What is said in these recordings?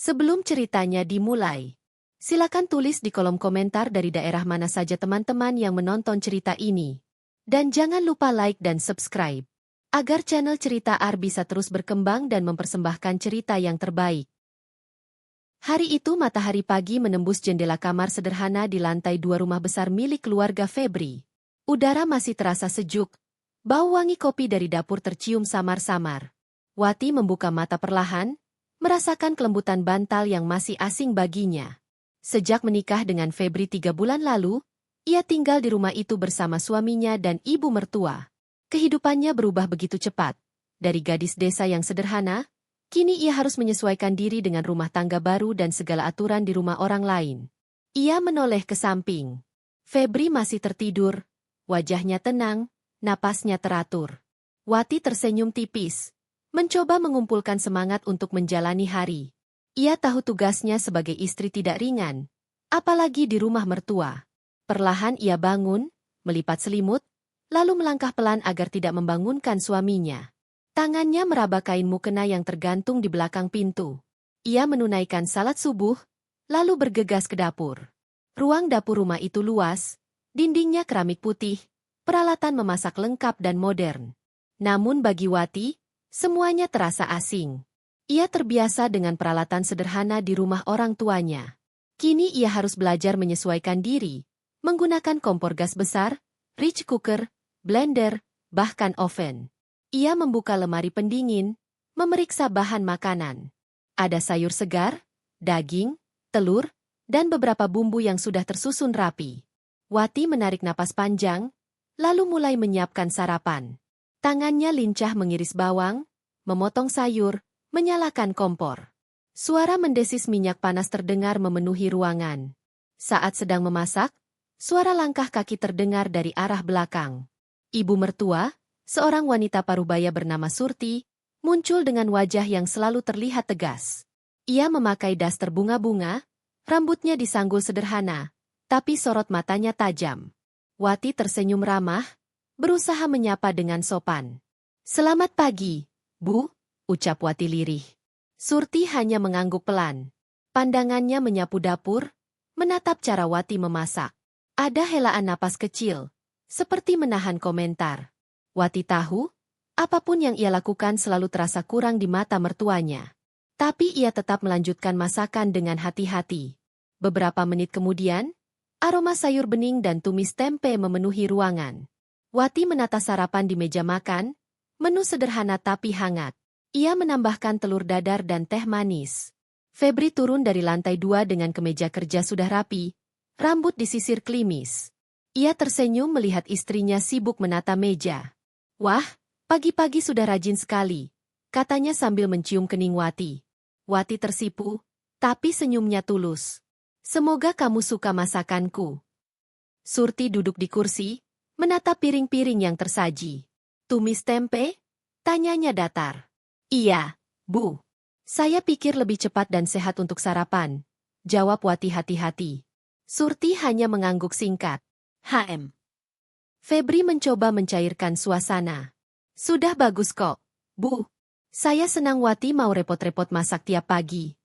Sebelum ceritanya dimulai, silakan tulis di kolom komentar dari daerah mana saja teman-teman yang menonton cerita ini. Dan jangan lupa like dan subscribe, agar channel Cerita Ar bisa terus berkembang dan mempersembahkan cerita yang terbaik. Hari itu matahari pagi menembus jendela kamar sederhana di lantai 2 rumah besar milik keluarga Febri. Udara masih terasa sejuk, bau wangi kopi dari dapur tercium samar-samar. Wati membuka mata perlahan, merasakan kelembutan bantal yang masih asing baginya. Sejak menikah dengan Febri 3 bulan lalu, ia tinggal di rumah itu bersama suaminya dan ibu mertua. Kehidupannya berubah begitu cepat. Dari gadis desa yang sederhana, kini ia harus menyesuaikan diri dengan rumah tangga baru dan segala aturan di rumah orang lain. Ia menoleh ke samping. Febri masih tertidur, wajahnya tenang, napasnya teratur. Wati tersenyum tipis, mencoba mengumpulkan semangat untuk menjalani hari. Ia tahu tugasnya sebagai istri tidak ringan, apalagi di rumah mertua. Perlahan ia bangun, melipat selimut, lalu melangkah pelan agar tidak membangunkan suaminya. Tangannya meraba kain mukena yang tergantung di belakang pintu. Ia menunaikan salat subuh, lalu bergegas ke dapur. Ruang dapur rumah itu luas, dindingnya keramik putih, peralatan memasak lengkap dan modern. Namun bagi Wati, semuanya terasa asing. Ia terbiasa dengan peralatan sederhana di rumah orang tuanya. Kini ia harus belajar menyesuaikan diri, menggunakan kompor gas besar, rice cooker, blender, bahkan oven. Ia membuka lemari pendingin, memeriksa bahan makanan. Ada sayur segar, daging, telur, dan beberapa bumbu yang sudah tersusun rapi. Wati menarik napas panjang, lalu mulai menyiapkan sarapan. Tangannya lincah mengiris bawang, memotong sayur, menyalakan kompor. Suara mendesis minyak panas terdengar memenuhi ruangan. Saat sedang memasak, suara langkah kaki terdengar dari arah belakang. Ibu mertua, seorang wanita parubaya bernama Surti, muncul dengan wajah yang selalu terlihat tegas. Ia memakai daster bunga-bunga, rambutnya disanggul sederhana, tapi sorot matanya tajam. Wati tersenyum ramah, berusaha menyapa dengan sopan. "Selamat pagi, Bu," ucap Wati lirih. Surti hanya mengangguk pelan. Pandangannya menyapu dapur, menatap cara Wati memasak. Ada helaan napas kecil, seperti menahan komentar. Wati tahu, apapun yang ia lakukan selalu terasa kurang di mata mertuanya. Tapi ia tetap melanjutkan masakan dengan hati-hati. Beberapa menit kemudian, aroma sayur bening dan tumis tempe memenuhi ruangan. Wati menata sarapan di meja makan, menu sederhana tapi hangat. Ia menambahkan telur dadar dan teh manis. Febri turun dari lantai 2 dengan kemeja kerja sudah rapi, rambut disisir klimis. Ia tersenyum melihat istrinya sibuk menata meja. "Wah, pagi-pagi sudah rajin sekali," katanya sambil mencium kening Wati. Wati tersipu, tapi senyumnya tulus. "Semoga kamu suka masakanku." Surti duduk di kursi, menatap piring-piring yang tersaji. "Tumis tempe?" tanyanya datar. "Iya, Bu. Saya pikir lebih cepat dan sehat untuk sarapan," jawab Wati hati-hati. Surti hanya mengangguk singkat. Febri mencoba mencairkan suasana. "Sudah bagus kok, Bu. Saya senang Wati mau repot-repot masak tiap pagi."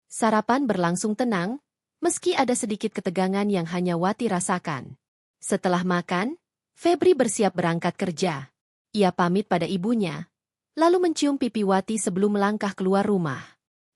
Sarapan berlangsung tenang, meski ada sedikit ketegangan yang hanya Wati rasakan. Setelah makan, Febri bersiap berangkat kerja. Ia pamit pada ibunya, lalu mencium pipi Wati sebelum melangkah keluar rumah.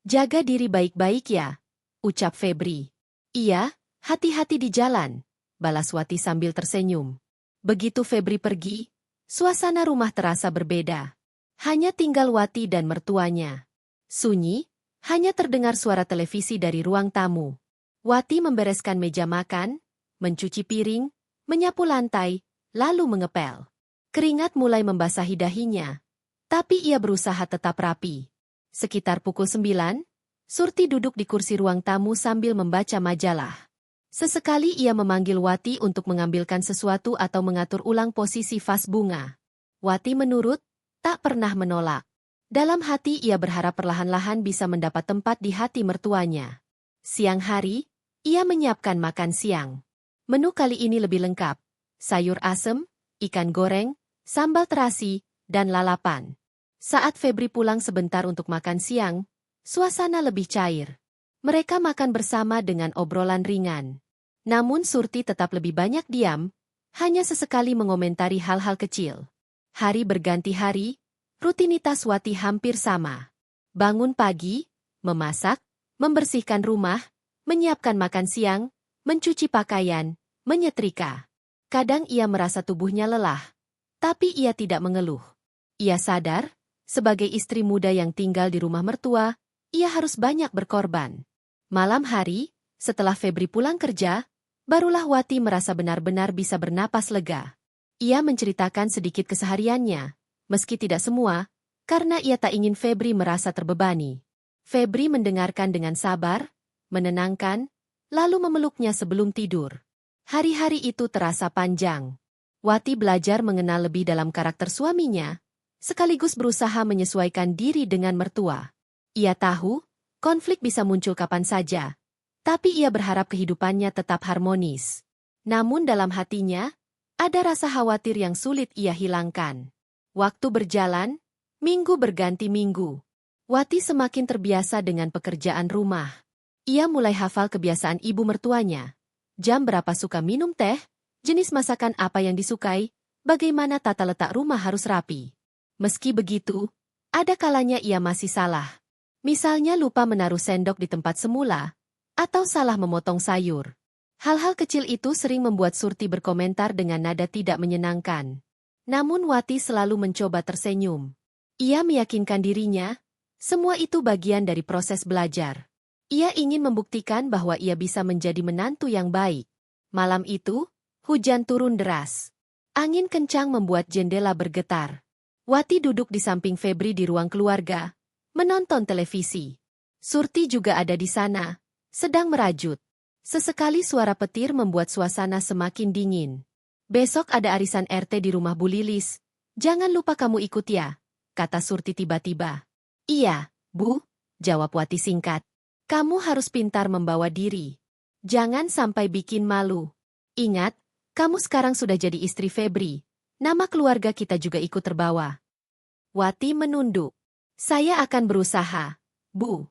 "Jaga diri baik-baik ya," ucap Febri. "Iya, hati-hati di jalan," balas Wati sambil tersenyum. Begitu Febri pergi, suasana rumah terasa berbeda. Hanya tinggal Wati dan mertuanya. Sunyi, hanya terdengar suara televisi dari ruang tamu. Wati membereskan meja makan, mencuci piring, menyapu lantai, lalu mengepel. Keringat mulai membasahi dahinya, tapi ia berusaha tetap rapi. Sekitar pukul 9, Surti duduk di kursi ruang tamu sambil membaca majalah. Sesekali ia memanggil Wati untuk mengambilkan sesuatu atau mengatur ulang posisi vas bunga. Wati menurut, tak pernah menolak. Dalam hati ia berharap perlahan-lahan bisa mendapat tempat di hati mertuanya. Siang hari, ia menyiapkan makan siang. Menu kali ini lebih lengkap. Sayur asem, ikan goreng, sambal terasi, dan lalapan. Saat Febri pulang sebentar untuk makan siang, suasana lebih cair. Mereka makan bersama dengan obrolan ringan. Namun Surti tetap lebih banyak diam, hanya sesekali mengomentari hal-hal kecil. Hari berganti hari, rutinitas Wati hampir sama. Bangun pagi, memasak, membersihkan rumah, menyiapkan makan siang, mencuci pakaian, menyetrika. Kadang ia merasa tubuhnya lelah, tapi ia tidak mengeluh. Ia sadar, sebagai istri muda yang tinggal di rumah mertua, ia harus banyak berkorban. Malam hari, setelah Febri pulang kerja, barulah Wati merasa benar-benar bisa bernapas lega. Ia menceritakan sedikit kesehariannya, meski tidak semua, karena ia tak ingin Febri merasa terbebani. Febri mendengarkan dengan sabar, menenangkan, lalu memeluknya sebelum tidur. Hari-hari itu terasa panjang. Wati belajar mengenal lebih dalam karakter suaminya, sekaligus berusaha menyesuaikan diri dengan mertua. Ia tahu, konflik bisa muncul kapan saja, tapi ia berharap kehidupannya tetap harmonis. Namun dalam hatinya, ada rasa khawatir yang sulit ia hilangkan. Waktu berjalan, minggu berganti minggu. Wati semakin terbiasa dengan pekerjaan rumah. Ia mulai hafal kebiasaan ibu mertuanya. Jam berapa suka minum teh, jenis masakan apa yang disukai, bagaimana tata letak rumah harus rapi. Meski begitu, ada kalanya ia masih salah. Misalnya lupa menaruh sendok di tempat semula, atau salah memotong sayur. Hal-hal kecil itu sering membuat Surti berkomentar dengan nada tidak menyenangkan. Namun Wati selalu mencoba tersenyum. Ia meyakinkan dirinya, semua itu bagian dari proses belajar. Ia ingin membuktikan bahwa ia bisa menjadi menantu yang baik. Malam itu, hujan turun deras. Angin kencang membuat jendela bergetar. Wati duduk di samping Febri di ruang keluarga, menonton televisi. Surti juga ada di sana, sedang merajut. Sesekali suara petir membuat suasana semakin dingin. Besok ada arisan RT di rumah Bu Lilis. Jangan lupa kamu ikut ya, kata Surti tiba-tiba. Iya, Bu, jawab Wati singkat. Kamu harus pintar membawa diri. Jangan sampai bikin malu. Ingat, kamu sekarang sudah jadi istri Febri. Nama keluarga kita juga ikut terbawa. Wati menunduk. Saya akan berusaha, Bu.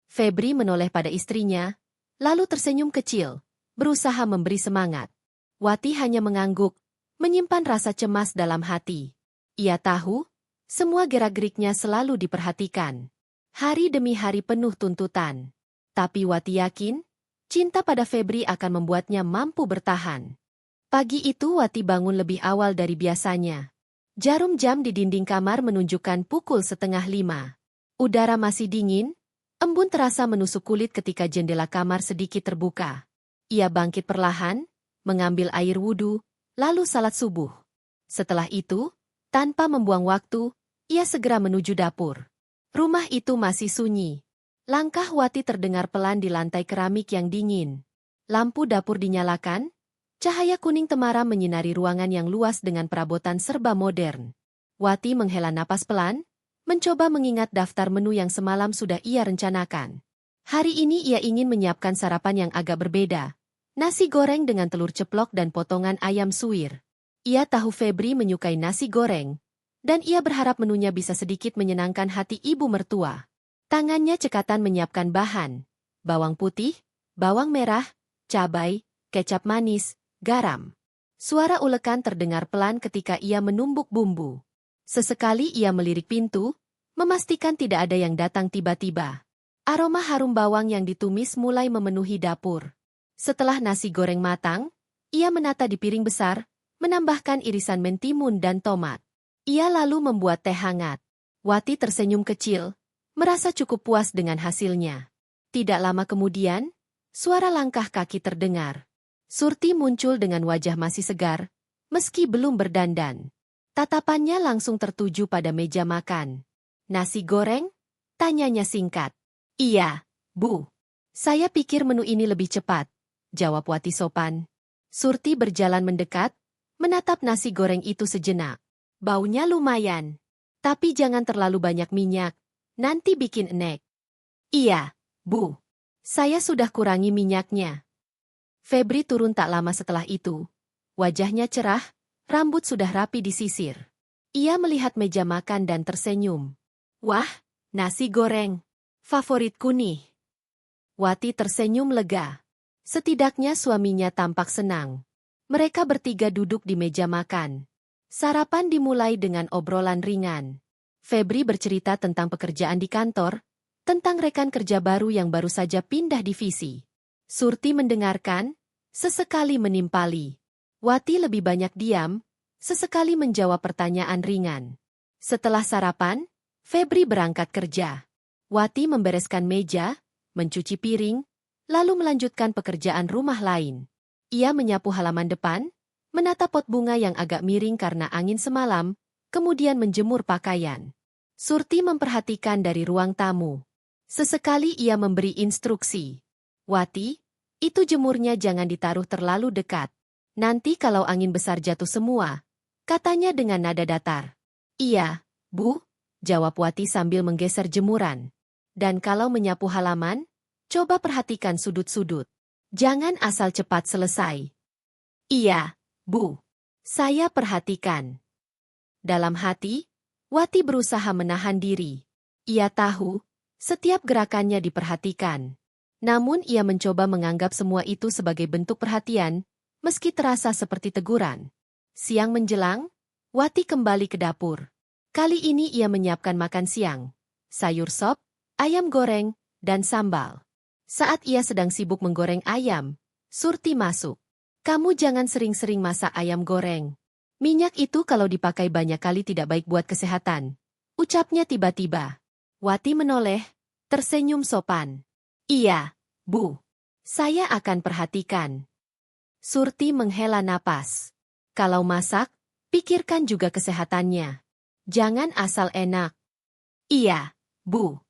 Febri menoleh pada istrinya, lalu tersenyum kecil, berusaha memberi semangat. Wati hanya mengangguk, menyimpan rasa cemas dalam hati. Ia tahu, semua gerak-geriknya selalu diperhatikan. Hari demi hari penuh tuntutan. Tapi Wati yakin, cinta pada Febri akan membuatnya mampu bertahan. Pagi itu Wati bangun lebih awal dari biasanya. Jarum jam di dinding kamar menunjukkan pukul 4:30. Udara masih dingin, embun terasa menusuk kulit ketika jendela kamar sedikit terbuka. Ia bangkit perlahan, mengambil air wudhu, lalu salat subuh. Setelah itu, tanpa membuang waktu, ia segera menuju dapur. Rumah itu masih sunyi. Langkah Wati terdengar pelan di lantai keramik yang dingin. Lampu dapur dinyalakan, cahaya kuning temaram menyinari ruangan yang luas dengan perabotan serba modern. Wati menghela napas pelan, mencoba mengingat daftar menu yang semalam sudah ia rencanakan. Hari ini ia ingin menyiapkan sarapan yang agak berbeda. Nasi goreng dengan telur ceplok dan potongan ayam suwir. Ia tahu Febri menyukai nasi goreng, dan ia berharap menunya bisa sedikit menyenangkan hati ibu mertua. Tangannya cekatan menyiapkan bahan, bawang putih, bawang merah, cabai, kecap manis, garam. Suara ulekan terdengar pelan ketika ia menumbuk bumbu. Sesekali ia melirik pintu, memastikan tidak ada yang datang tiba-tiba. Aroma harum bawang yang ditumis mulai memenuhi dapur. Setelah nasi goreng matang, ia menata di piring besar, menambahkan irisan mentimun dan tomat. Ia lalu membuat teh hangat. Wati tersenyum kecil, merasa cukup puas dengan hasilnya. Tidak lama kemudian, suara langkah kaki terdengar. Surti muncul dengan wajah masih segar, meski belum berdandan. Tatapannya langsung tertuju pada meja makan. Nasi goreng? Tanyanya singkat. Iya, Bu. Saya pikir menu ini lebih cepat, jawab Wati sopan. Surti berjalan mendekat, menatap nasi goreng itu sejenak. Baunya lumayan. Tapi jangan terlalu banyak minyak, nanti bikin enek. Iya, Bu. Saya sudah kurangi minyaknya. Febri turun tak lama setelah itu. Wajahnya cerah, rambut sudah rapi disisir. Ia melihat meja makan dan tersenyum. Wah, nasi goreng. Favoritku nih. Wati tersenyum lega. Setidaknya suaminya tampak senang. Mereka bertiga duduk di meja makan. Sarapan dimulai dengan obrolan ringan. Febri bercerita tentang pekerjaan di kantor, tentang rekan kerja baru yang baru saja pindah divisi. Surti mendengarkan, sesekali menimpali. Wati lebih banyak diam, sesekali menjawab pertanyaan ringan. Setelah sarapan, Febri berangkat kerja. Wati membereskan meja, mencuci piring, lalu melanjutkan pekerjaan rumah lain. Ia menyapu halaman depan, menata pot bunga yang agak miring karena angin semalam, kemudian menjemur pakaian. Surti memperhatikan dari ruang tamu. Sesekali ia memberi instruksi. Wati, itu jemurnya jangan ditaruh terlalu dekat. Nanti kalau angin besar jatuh semua, katanya dengan nada datar. Iya, Bu, jawab Wati sambil menggeser jemuran. Dan kalau menyapu halaman, coba perhatikan sudut-sudut. Jangan asal cepat selesai. Iya, Bu. Saya perhatikan. Dalam hati, Wati berusaha menahan diri. Ia tahu, setiap gerakannya diperhatikan. Namun ia mencoba menganggap semua itu sebagai bentuk perhatian, meski terasa seperti teguran. Siang menjelang, Wati kembali ke dapur. Kali ini ia menyiapkan makan siang. Sayur sop, ayam goreng, dan sambal. Saat ia sedang sibuk menggoreng ayam, Surti masuk. Kamu jangan sering-sering masak ayam goreng. Minyak itu kalau dipakai banyak kali tidak baik buat kesehatan. Ucapnya tiba-tiba. Wati menoleh, tersenyum sopan. Iya, Bu. Saya akan perhatikan. Surti menghela napas. Kalau masak, pikirkan juga kesehatannya. Jangan asal enak. Iya, Bu.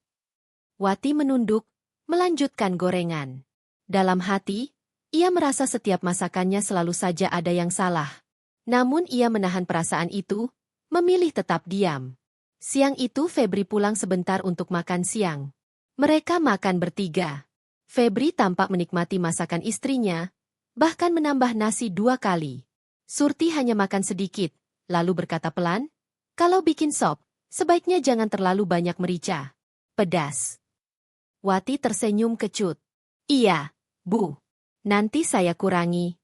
Wati menunduk, melanjutkan gorengan. Dalam hati, ia merasa setiap masakannya selalu saja ada yang salah. Namun ia menahan perasaan itu, memilih tetap diam. Siang itu Febri pulang sebentar untuk makan siang. Mereka makan bertiga. Febri tampak menikmati masakan istrinya, bahkan menambah nasi 2 kali. Surti hanya makan sedikit, lalu berkata pelan, kalau bikin sop, sebaiknya jangan terlalu banyak merica. Pedas. Wati tersenyum kecut. Iya, Bu. Nanti saya kurangi.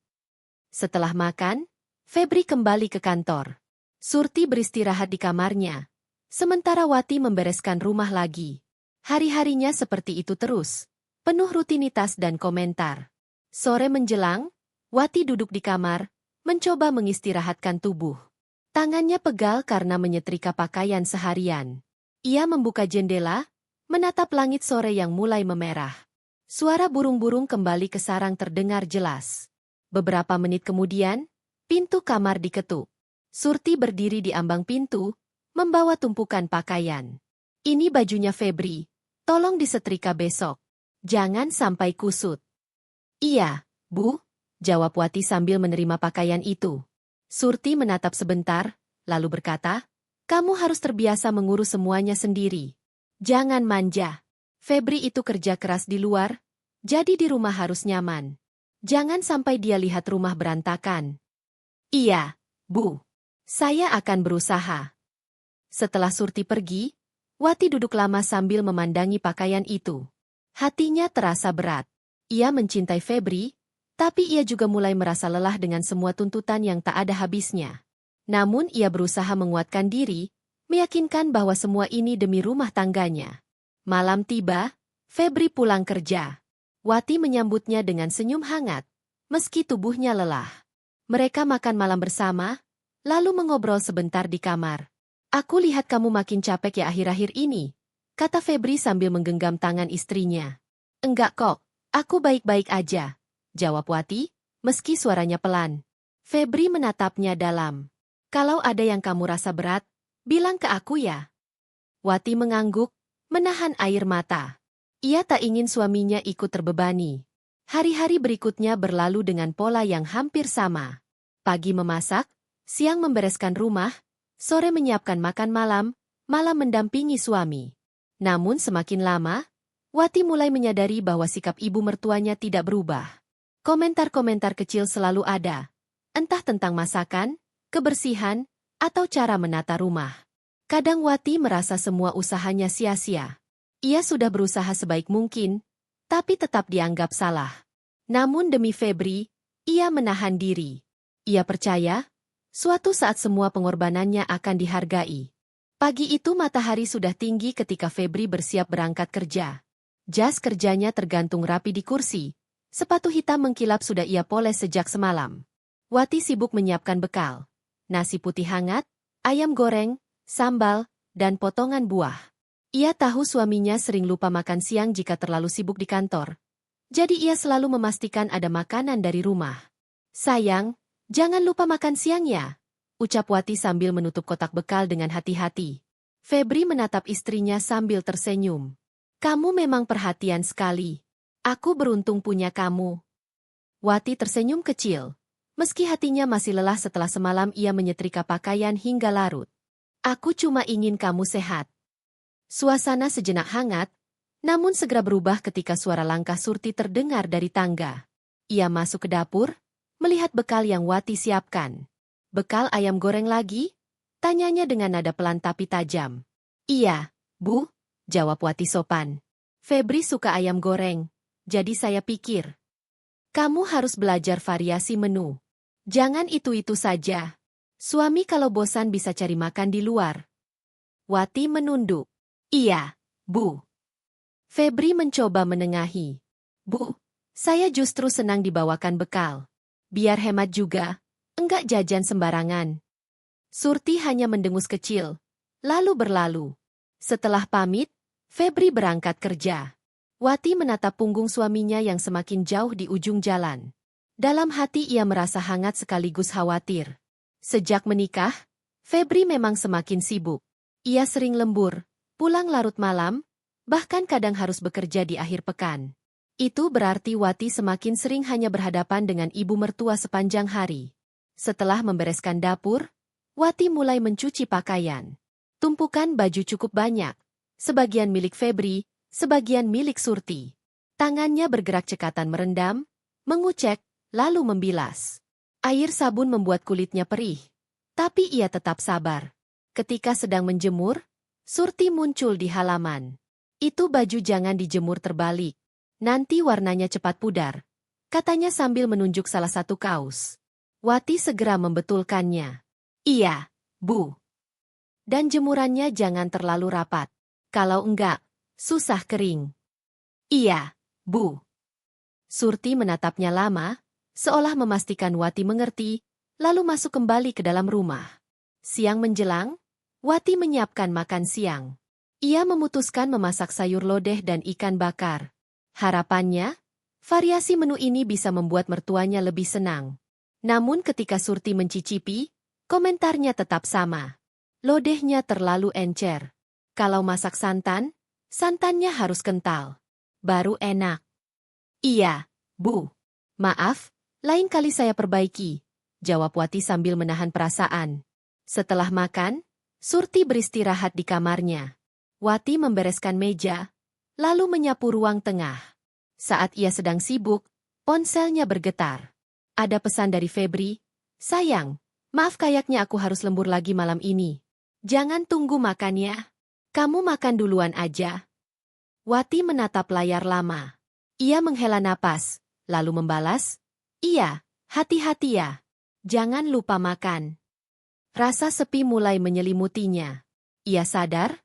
Setelah makan, Febri kembali ke kantor. Surti beristirahat di kamarnya. Sementara Wati membereskan rumah lagi. Hari-harinya seperti itu terus. Penuh rutinitas dan komentar. Sore menjelang, Wati duduk di kamar, mencoba mengistirahatkan tubuh. Tangannya pegal karena menyetrika pakaian seharian. Ia membuka jendela, menatap langit sore yang mulai memerah. Suara burung-burung kembali ke sarang terdengar jelas. Beberapa menit kemudian, pintu kamar diketuk. Surti berdiri di ambang pintu, membawa tumpukan pakaian. Ini bajunya Febri, tolong disetrika besok. Jangan sampai kusut. Iya, Bu, jawab Wati sambil menerima pakaian itu. Surti menatap sebentar, lalu berkata, kamu harus terbiasa mengurus semuanya sendiri. Jangan manja. Febri itu kerja keras di luar, jadi di rumah harus nyaman. Jangan sampai dia lihat rumah berantakan. Iya, Bu. Saya akan berusaha. Setelah Surti pergi, Wati duduk lama sambil memandangi pakaian itu. Hatinya terasa berat. Ia mencintai Febri, tapi ia juga mulai merasa lelah dengan semua tuntutan yang tak ada habisnya. Namun ia berusaha menguatkan diri, meyakinkan bahwa semua ini demi rumah tangganya. Malam tiba, Febri pulang kerja. Wati menyambutnya dengan senyum hangat, meski tubuhnya lelah. Mereka makan malam bersama, lalu mengobrol sebentar di kamar. Aku lihat kamu makin capek ya akhir-akhir ini, kata Febri sambil menggenggam tangan istrinya. Enggak kok, aku baik-baik aja, jawab Wati, meski suaranya pelan. Febri menatapnya dalam. Kalau ada yang kamu rasa berat, bilang ke aku ya. Wati mengangguk, menahan air mata. Ia tak ingin suaminya ikut terbebani. Hari-hari berikutnya berlalu dengan pola yang hampir sama. Pagi memasak, siang membereskan rumah, sore menyiapkan makan malam, malam mendampingi suami. Namun semakin lama, Wati mulai menyadari bahwa sikap ibu mertuanya tidak berubah. Komentar-komentar kecil selalu ada, entah tentang masakan, kebersihan, atau cara menata rumah. Kadang Wati merasa semua usahanya sia-sia. Ia sudah berusaha sebaik mungkin, tapi tetap dianggap salah. Namun demi Febri, ia menahan diri. Ia percaya, suatu saat semua pengorbanannya akan dihargai. Pagi itu matahari sudah tinggi ketika Febri bersiap berangkat kerja. Jas kerjanya tergantung rapi di kursi. Sepatu hitam mengkilap sudah ia poles sejak semalam. Wati sibuk menyiapkan bekal. Nasi putih hangat, ayam goreng, sambal, dan potongan buah. Ia tahu suaminya sering lupa makan siang jika terlalu sibuk di kantor. Jadi ia selalu memastikan ada makanan dari rumah. "Sayang, jangan lupa makan siang ya," ucap Wati sambil menutup kotak bekal dengan hati-hati. Febri menatap istrinya sambil tersenyum. "Kamu memang perhatian sekali. Aku beruntung punya kamu." Wati tersenyum kecil. Meski hatinya masih lelah setelah semalam ia menyetrika pakaian hingga larut. "Aku cuma ingin kamu sehat." Suasana sejenak hangat, namun segera berubah ketika suara langkah Surti terdengar dari tangga. Ia masuk ke dapur, melihat bekal yang Wati siapkan. "Bekal ayam goreng lagi?" tanyanya dengan nada pelan tapi tajam. "Iya, Bu," jawab Wati sopan. "Febri suka ayam goreng, jadi saya pikir kamu harus belajar variasi menu. Jangan itu-itu saja. Suami kalau bosan bisa cari makan di luar." Wati menunduk. "Iya, Bu." Febri mencoba menengahi. "Bu, saya justru senang dibawakan bekal. Biar hemat juga, enggak jajan sembarangan." Surti hanya mendengus kecil, lalu berlalu. Setelah pamit, Febri berangkat kerja. Wati menatap punggung suaminya yang semakin jauh di ujung jalan. Dalam hati ia merasa hangat sekaligus khawatir. Sejak menikah, Febri memang semakin sibuk. Ia sering lembur, pulang larut malam, bahkan kadang harus bekerja di akhir pekan. Itu berarti Wati semakin sering hanya berhadapan dengan ibu mertua sepanjang hari. Setelah membereskan dapur, Wati mulai mencuci pakaian. Tumpukan baju cukup banyak. Sebagian milik Febri, sebagian milik Surti. Tangannya bergerak cekatan merendam, mengucek, lalu membilas. Air sabun membuat kulitnya perih. Tapi ia tetap sabar. Ketika sedang menjemur, Surti muncul di halaman. "Itu baju jangan dijemur terbalik. Nanti warnanya cepat pudar," katanya sambil menunjuk salah satu kaos. Wati segera membetulkannya. "Iya, Bu. Dan jemurannya jangan terlalu rapat. Kalau enggak, susah kering." "Iya, Bu." Surti menatapnya lama, seolah memastikan Wati mengerti, lalu masuk kembali ke dalam rumah. Siang menjelang, Wati menyiapkan makan siang. Ia memutuskan memasak sayur lodeh dan ikan bakar. Harapannya, variasi menu ini bisa membuat mertuanya lebih senang. Namun ketika Surti mencicipi, komentarnya tetap sama. Lodehnya terlalu encer. Kalau masak santan, santannya harus kental. Baru enak. "Iya, Bu. Maaf, lain kali saya perbaiki," jawab Wati sambil menahan perasaan. Setelah makan, Surti beristirahat di kamarnya. Wati membereskan meja, lalu menyapu ruang tengah. Saat ia sedang sibuk, ponselnya bergetar. Ada pesan dari Febri. "Sayang, maaf kayaknya aku harus lembur lagi malam ini. Jangan tunggu makan ya. Kamu makan duluan aja." Wati menatap layar lama. Ia menghela napas, lalu membalas, "Iya, hati-hati ya. Jangan lupa makan." Rasa sepi mulai menyelimutinya. Ia sadar,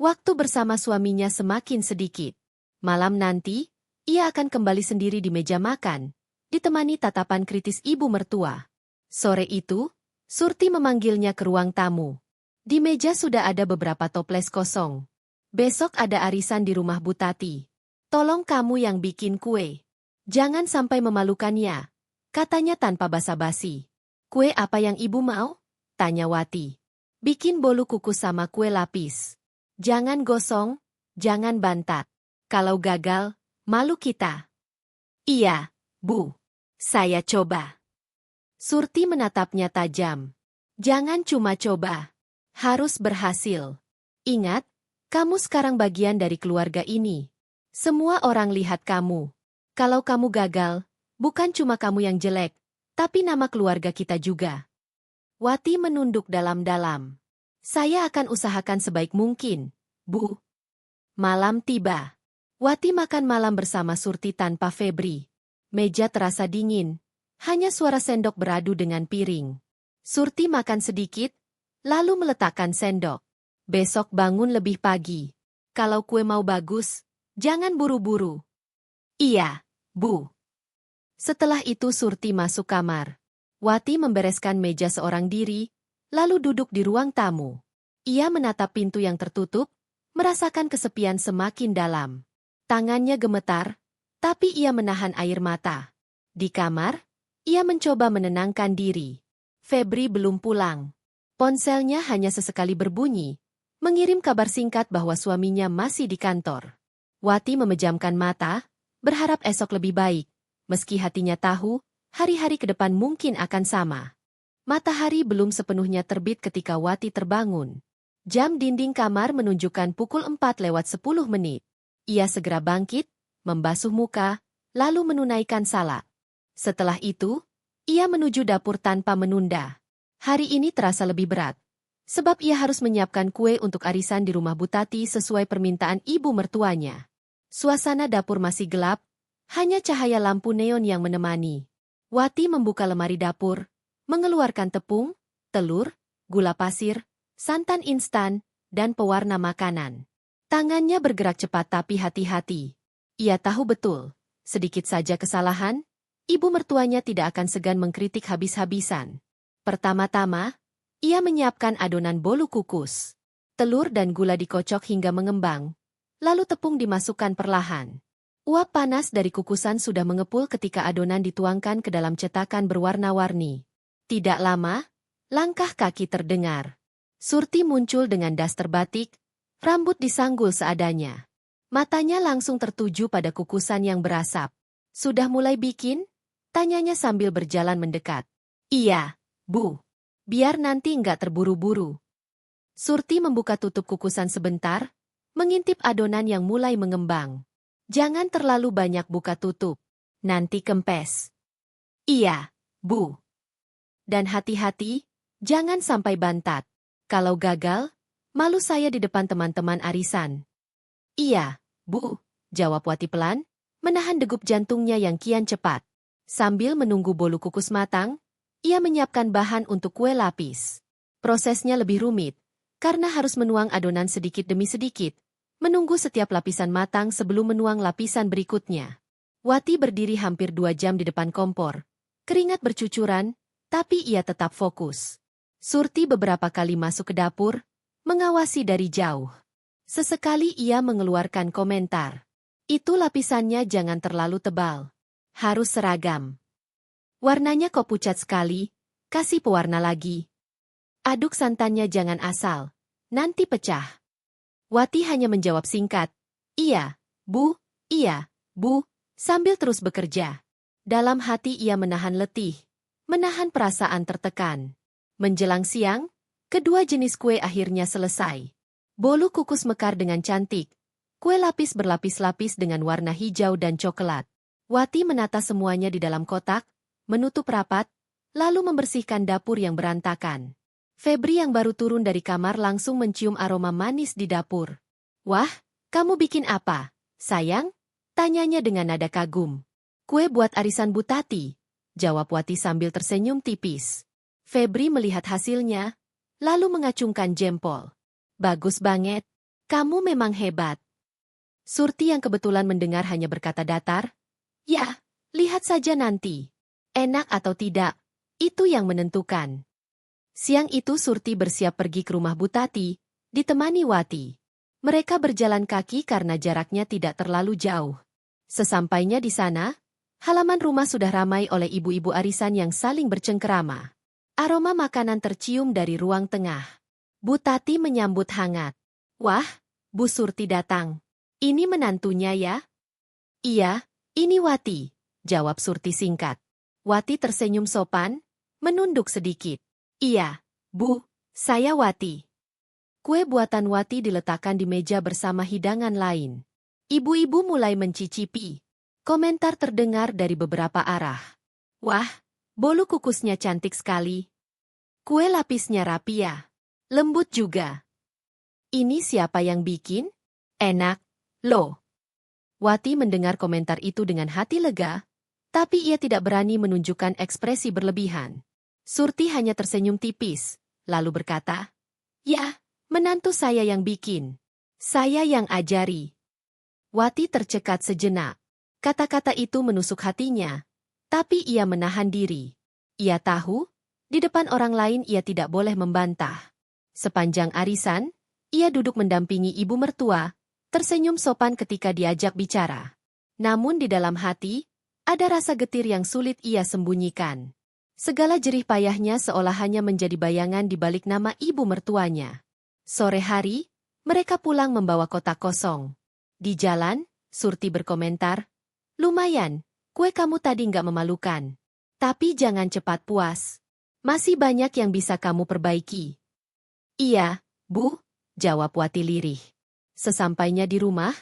waktu bersama suaminya semakin sedikit. Malam nanti, ia akan kembali sendiri di meja makan, ditemani tatapan kritis ibu mertua. Sore itu, Surti memanggilnya ke ruang tamu. Di meja sudah ada beberapa toples kosong. "Besok ada arisan di rumah Bu Tati. Tolong kamu yang bikin kue. Jangan sampai memalukan ya," katanya tanpa basa-basi. "Kue apa yang ibu mau?" tanya Wati. "Bikin bolu kukus sama kue lapis. Jangan gosong, jangan bantat. Kalau gagal, malu kita." "Iya, Bu. Saya coba." Surti menatapnya tajam. "Jangan cuma coba. Harus berhasil. Ingat, kamu sekarang bagian dari keluarga ini. Semua orang lihat kamu. Kalau kamu gagal, bukan cuma kamu yang jelek, tapi nama keluarga kita juga." Wati menunduk dalam-dalam. "Saya akan usahakan sebaik mungkin, Bu." Malam tiba. Wati makan malam bersama Surti tanpa Febri. Meja terasa dingin. Hanya suara sendok beradu dengan piring. Surti makan sedikit, lalu meletakkan sendok. Besok bangun lebih pagi. Kalau kue mau bagus, jangan buru-buru. Iya, Bu. Setelah itu Surti masuk kamar. Wati membereskan meja seorang diri, lalu duduk di ruang tamu. Ia menatap pintu yang tertutup, merasakan kesepian semakin dalam. Tangannya gemetar, tapi ia menahan air mata. Di kamar, ia mencoba menenangkan diri. Febri belum pulang. Ponselnya hanya sesekali berbunyi, mengirim kabar singkat bahwa suaminya masih di kantor. Wati memejamkan mata, berharap esok lebih baik, meski hatinya tahu, hari-hari ke depan mungkin akan sama. Matahari belum sepenuhnya terbit ketika Wati terbangun. Jam dinding kamar menunjukkan pukul 4:10. Ia segera bangkit, membasuh muka, lalu menunaikan salat. Setelah itu, ia menuju dapur tanpa menunda. Hari ini terasa lebih berat, sebab ia harus menyiapkan kue untuk arisan di rumah Bu Tati sesuai permintaan ibu mertuanya. Suasana dapur masih gelap, hanya cahaya lampu neon yang menemani. Wati membuka lemari dapur, mengeluarkan tepung, telur, gula pasir, santan instan, dan pewarna makanan. Tangannya bergerak cepat tapi hati-hati. Ia tahu betul, sedikit saja kesalahan, ibu mertuanya tidak akan segan mengkritik habis-habisan. Pertama-tama, ia menyiapkan adonan bolu kukus. Telur dan gula dikocok hingga mengembang, lalu tepung dimasukkan perlahan. Uap panas dari kukusan sudah mengepul ketika adonan dituangkan ke dalam cetakan berwarna-warni. Tidak lama, langkah kaki terdengar. Surti muncul dengan daster batik, rambut disanggul seadanya. Matanya langsung tertuju pada kukusan yang berasap. Sudah mulai bikin? Tanyanya sambil berjalan mendekat. Iya, Bu. Biar nanti nggak terburu-buru. Surti membuka tutup kukusan sebentar, mengintip adonan yang mulai mengembang. Jangan terlalu banyak buka tutup. Nanti kempes. Iya, Bu. Dan hati-hati, jangan sampai bantat. Kalau gagal, malu saya di depan teman-teman arisan. Iya, Bu, jawab Wati pelan, menahan degup jantungnya yang kian cepat. Sambil menunggu bolu kukus matang, ia menyiapkan bahan untuk kue lapis. Prosesnya lebih rumit, karena harus menuang adonan sedikit demi sedikit, menunggu setiap lapisan matang sebelum menuang lapisan berikutnya. Wati berdiri hampir 2 jam di depan kompor. Keringat bercucuran, tapi ia tetap fokus. Surti beberapa kali masuk ke dapur, mengawasi dari jauh. Sesekali ia mengeluarkan komentar. Itu lapisannya jangan terlalu tebal. Harus seragam. Warnanya kok pucat sekali, kasih pewarna lagi. Aduk santannya jangan asal, nanti pecah. Wati hanya menjawab singkat. Iya, Bu, sambil terus bekerja. Dalam hati ia menahan letih, menahan perasaan tertekan. Menjelang siang, kedua jenis kue akhirnya selesai. Bolu kukus mekar dengan cantik. Kue lapis berlapis-lapis dengan warna hijau dan coklat. Wati menata semuanya di dalam kotak, menutup rapat, lalu membersihkan dapur yang berantakan. Febri yang baru turun dari kamar langsung mencium aroma manis di dapur. Wah, kamu bikin apa, sayang? Tanyanya dengan nada kagum. Kue buat arisan Bu Tati, jawab Wati sambil tersenyum tipis. Febri melihat hasilnya, lalu mengacungkan jempol. Bagus banget, kamu memang hebat. Surti yang kebetulan mendengar hanya berkata datar, ya, lihat saja nanti. Enak atau tidak, itu yang menentukan. Siang itu Surti bersiap pergi ke rumah Bu Tati, ditemani Wati. Mereka berjalan kaki karena jaraknya tidak terlalu jauh. Sesampainya di sana, halaman rumah sudah ramai oleh ibu-ibu arisan yang saling bercengkerama. Aroma makanan tercium dari ruang tengah. Bu Tati menyambut hangat. Wah, Bu Surti datang. Ini menantunya ya? Iya, ini Wati, jawab Surti singkat. Wati tersenyum sopan, menunduk sedikit. Iya, Bu, saya Wati. Kue buatan Wati diletakkan di meja bersama hidangan lain. Ibu-ibu mulai mencicipi. Komentar terdengar dari beberapa arah. Wah, bolu kukusnya cantik sekali. Kue lapisnya rapi ya. Lembut juga. Ini siapa yang bikin? Enak, Loh. Wati mendengar komentar itu dengan hati lega, tapi ia tidak berani menunjukkan ekspresi berlebihan. Surti hanya tersenyum tipis, lalu berkata, "Ya, menantu saya yang bikin. Saya yang ajari." Wati tercekat sejenak. Kata-kata itu menusuk hatinya, tapi ia menahan diri. Ia tahu, di depan orang lain ia tidak boleh membantah. Sepanjang arisan, ia duduk mendampingi ibu mertua, tersenyum sopan ketika diajak bicara. Namun di dalam hati, ada rasa getir yang sulit ia sembunyikan. Segala jerih payahnya seolah hanya menjadi bayangan di balik nama ibu mertuanya. Sore hari, mereka pulang membawa kotak kosong. Di jalan, Surti berkomentar, "Lumayan, kue kamu tadi nggak memalukan. Tapi jangan cepat puas. Masih banyak yang bisa kamu perbaiki." "Iya, Bu," jawab Wati lirih. Sesampainya di rumah,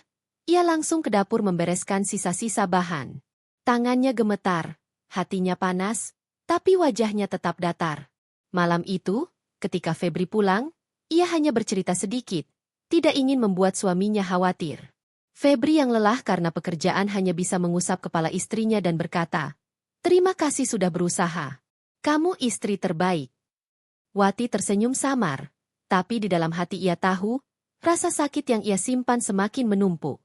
ia langsung ke dapur membereskan sisa-sisa bahan. Tangannya gemetar, hatinya panas, tapi wajahnya tetap datar. Malam itu, ketika Febri pulang, ia hanya bercerita sedikit, tidak ingin membuat suaminya khawatir. Febri yang lelah karena pekerjaan hanya bisa mengusap kepala istrinya dan berkata, "Terima kasih sudah berusaha. Kamu istri terbaik." Wati tersenyum samar, tapi di dalam hati ia tahu, rasa sakit yang ia simpan semakin menumpuk.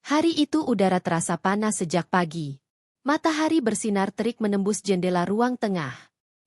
Hari itu udara terasa panas sejak pagi. Matahari bersinar terik menembus jendela ruang tengah.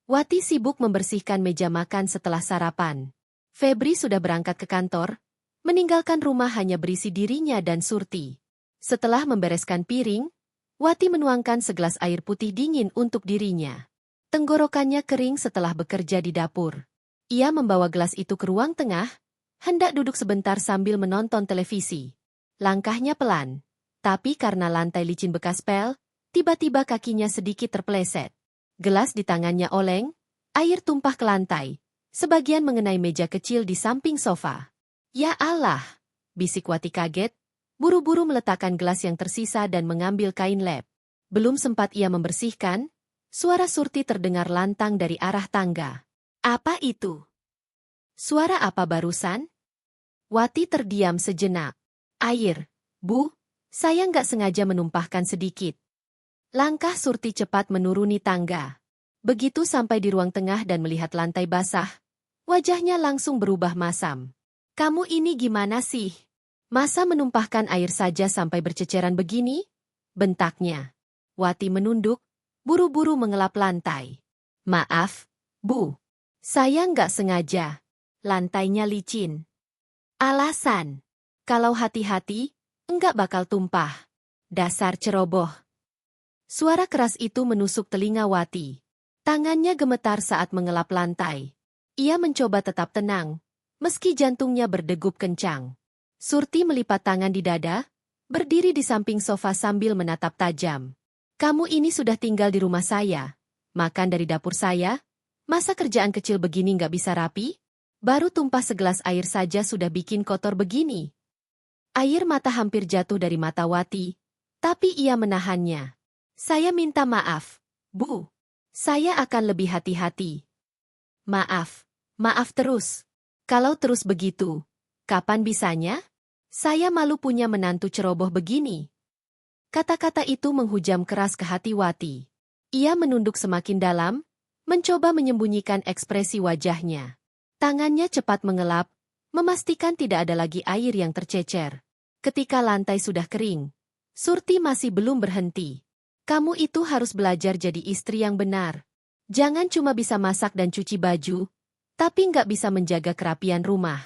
Wati sibuk membersihkan meja makan setelah sarapan. Febri sudah berangkat ke kantor, meninggalkan rumah hanya berisi dirinya dan Surti. Setelah membereskan piring, Wati menuangkan segelas air putih dingin untuk dirinya. Tenggorokannya kering setelah bekerja di dapur. Ia membawa gelas itu ke ruang tengah, hendak duduk sebentar sambil menonton televisi. Langkahnya pelan, tapi karena lantai licin bekas pel, tiba-tiba kakinya sedikit terpeleset. Gelas di tangannya oleng, air tumpah ke lantai, sebagian mengenai meja kecil di samping sofa. "Ya Allah!" bisik Wati kaget, buru-buru meletakkan gelas yang tersisa dan mengambil kain lap. Belum sempat ia membersihkan, suara Surti terdengar lantang dari arah tangga. "Apa itu? Suara apa barusan?" Wati terdiam sejenak. "Air, Bu, saya nggak sengaja menumpahkan sedikit." Langkah Surti cepat menuruni tangga. Begitu sampai di ruang tengah dan melihat lantai basah, wajahnya langsung berubah masam. "Kamu ini gimana sih? Masa menumpahkan air saja sampai berceceran begini?" bentaknya. Wati menunduk, buru-buru mengelap lantai. "Maaf, Bu. Saya nggak sengaja. Lantainya licin." "Alasan? Kalau hati-hati, enggak bakal tumpah. Dasar ceroboh." Suara keras itu menusuk telinga Wati. Tangannya gemetar saat mengelap lantai. Ia mencoba tetap tenang, meski jantungnya berdegup kencang. Surti melipat tangan di dada, berdiri di samping sofa sambil menatap tajam. "Kamu ini sudah tinggal di rumah saya, makan dari dapur saya, masa kerjaan kecil begini nggak bisa rapi? Baru tumpah segelas air saja sudah bikin kotor begini." Air mata hampir jatuh dari mata Wati, tapi ia menahannya. "Saya minta maaf, Bu. Saya akan lebih hati-hati." "Maaf, maaf terus. Kalau terus begitu, kapan bisanya? Saya malu punya menantu ceroboh begini." Kata-kata itu menghujam keras ke hati Wati. Ia menunduk semakin dalam, mencoba menyembunyikan ekspresi wajahnya. Tangannya cepat mengelap, memastikan tidak ada lagi air yang tercecer. Ketika lantai sudah kering, Surti masih belum berhenti. "Kamu itu harus belajar jadi istri yang benar. Jangan cuma bisa masak dan cuci baju, tapi nggak bisa menjaga kerapian rumah.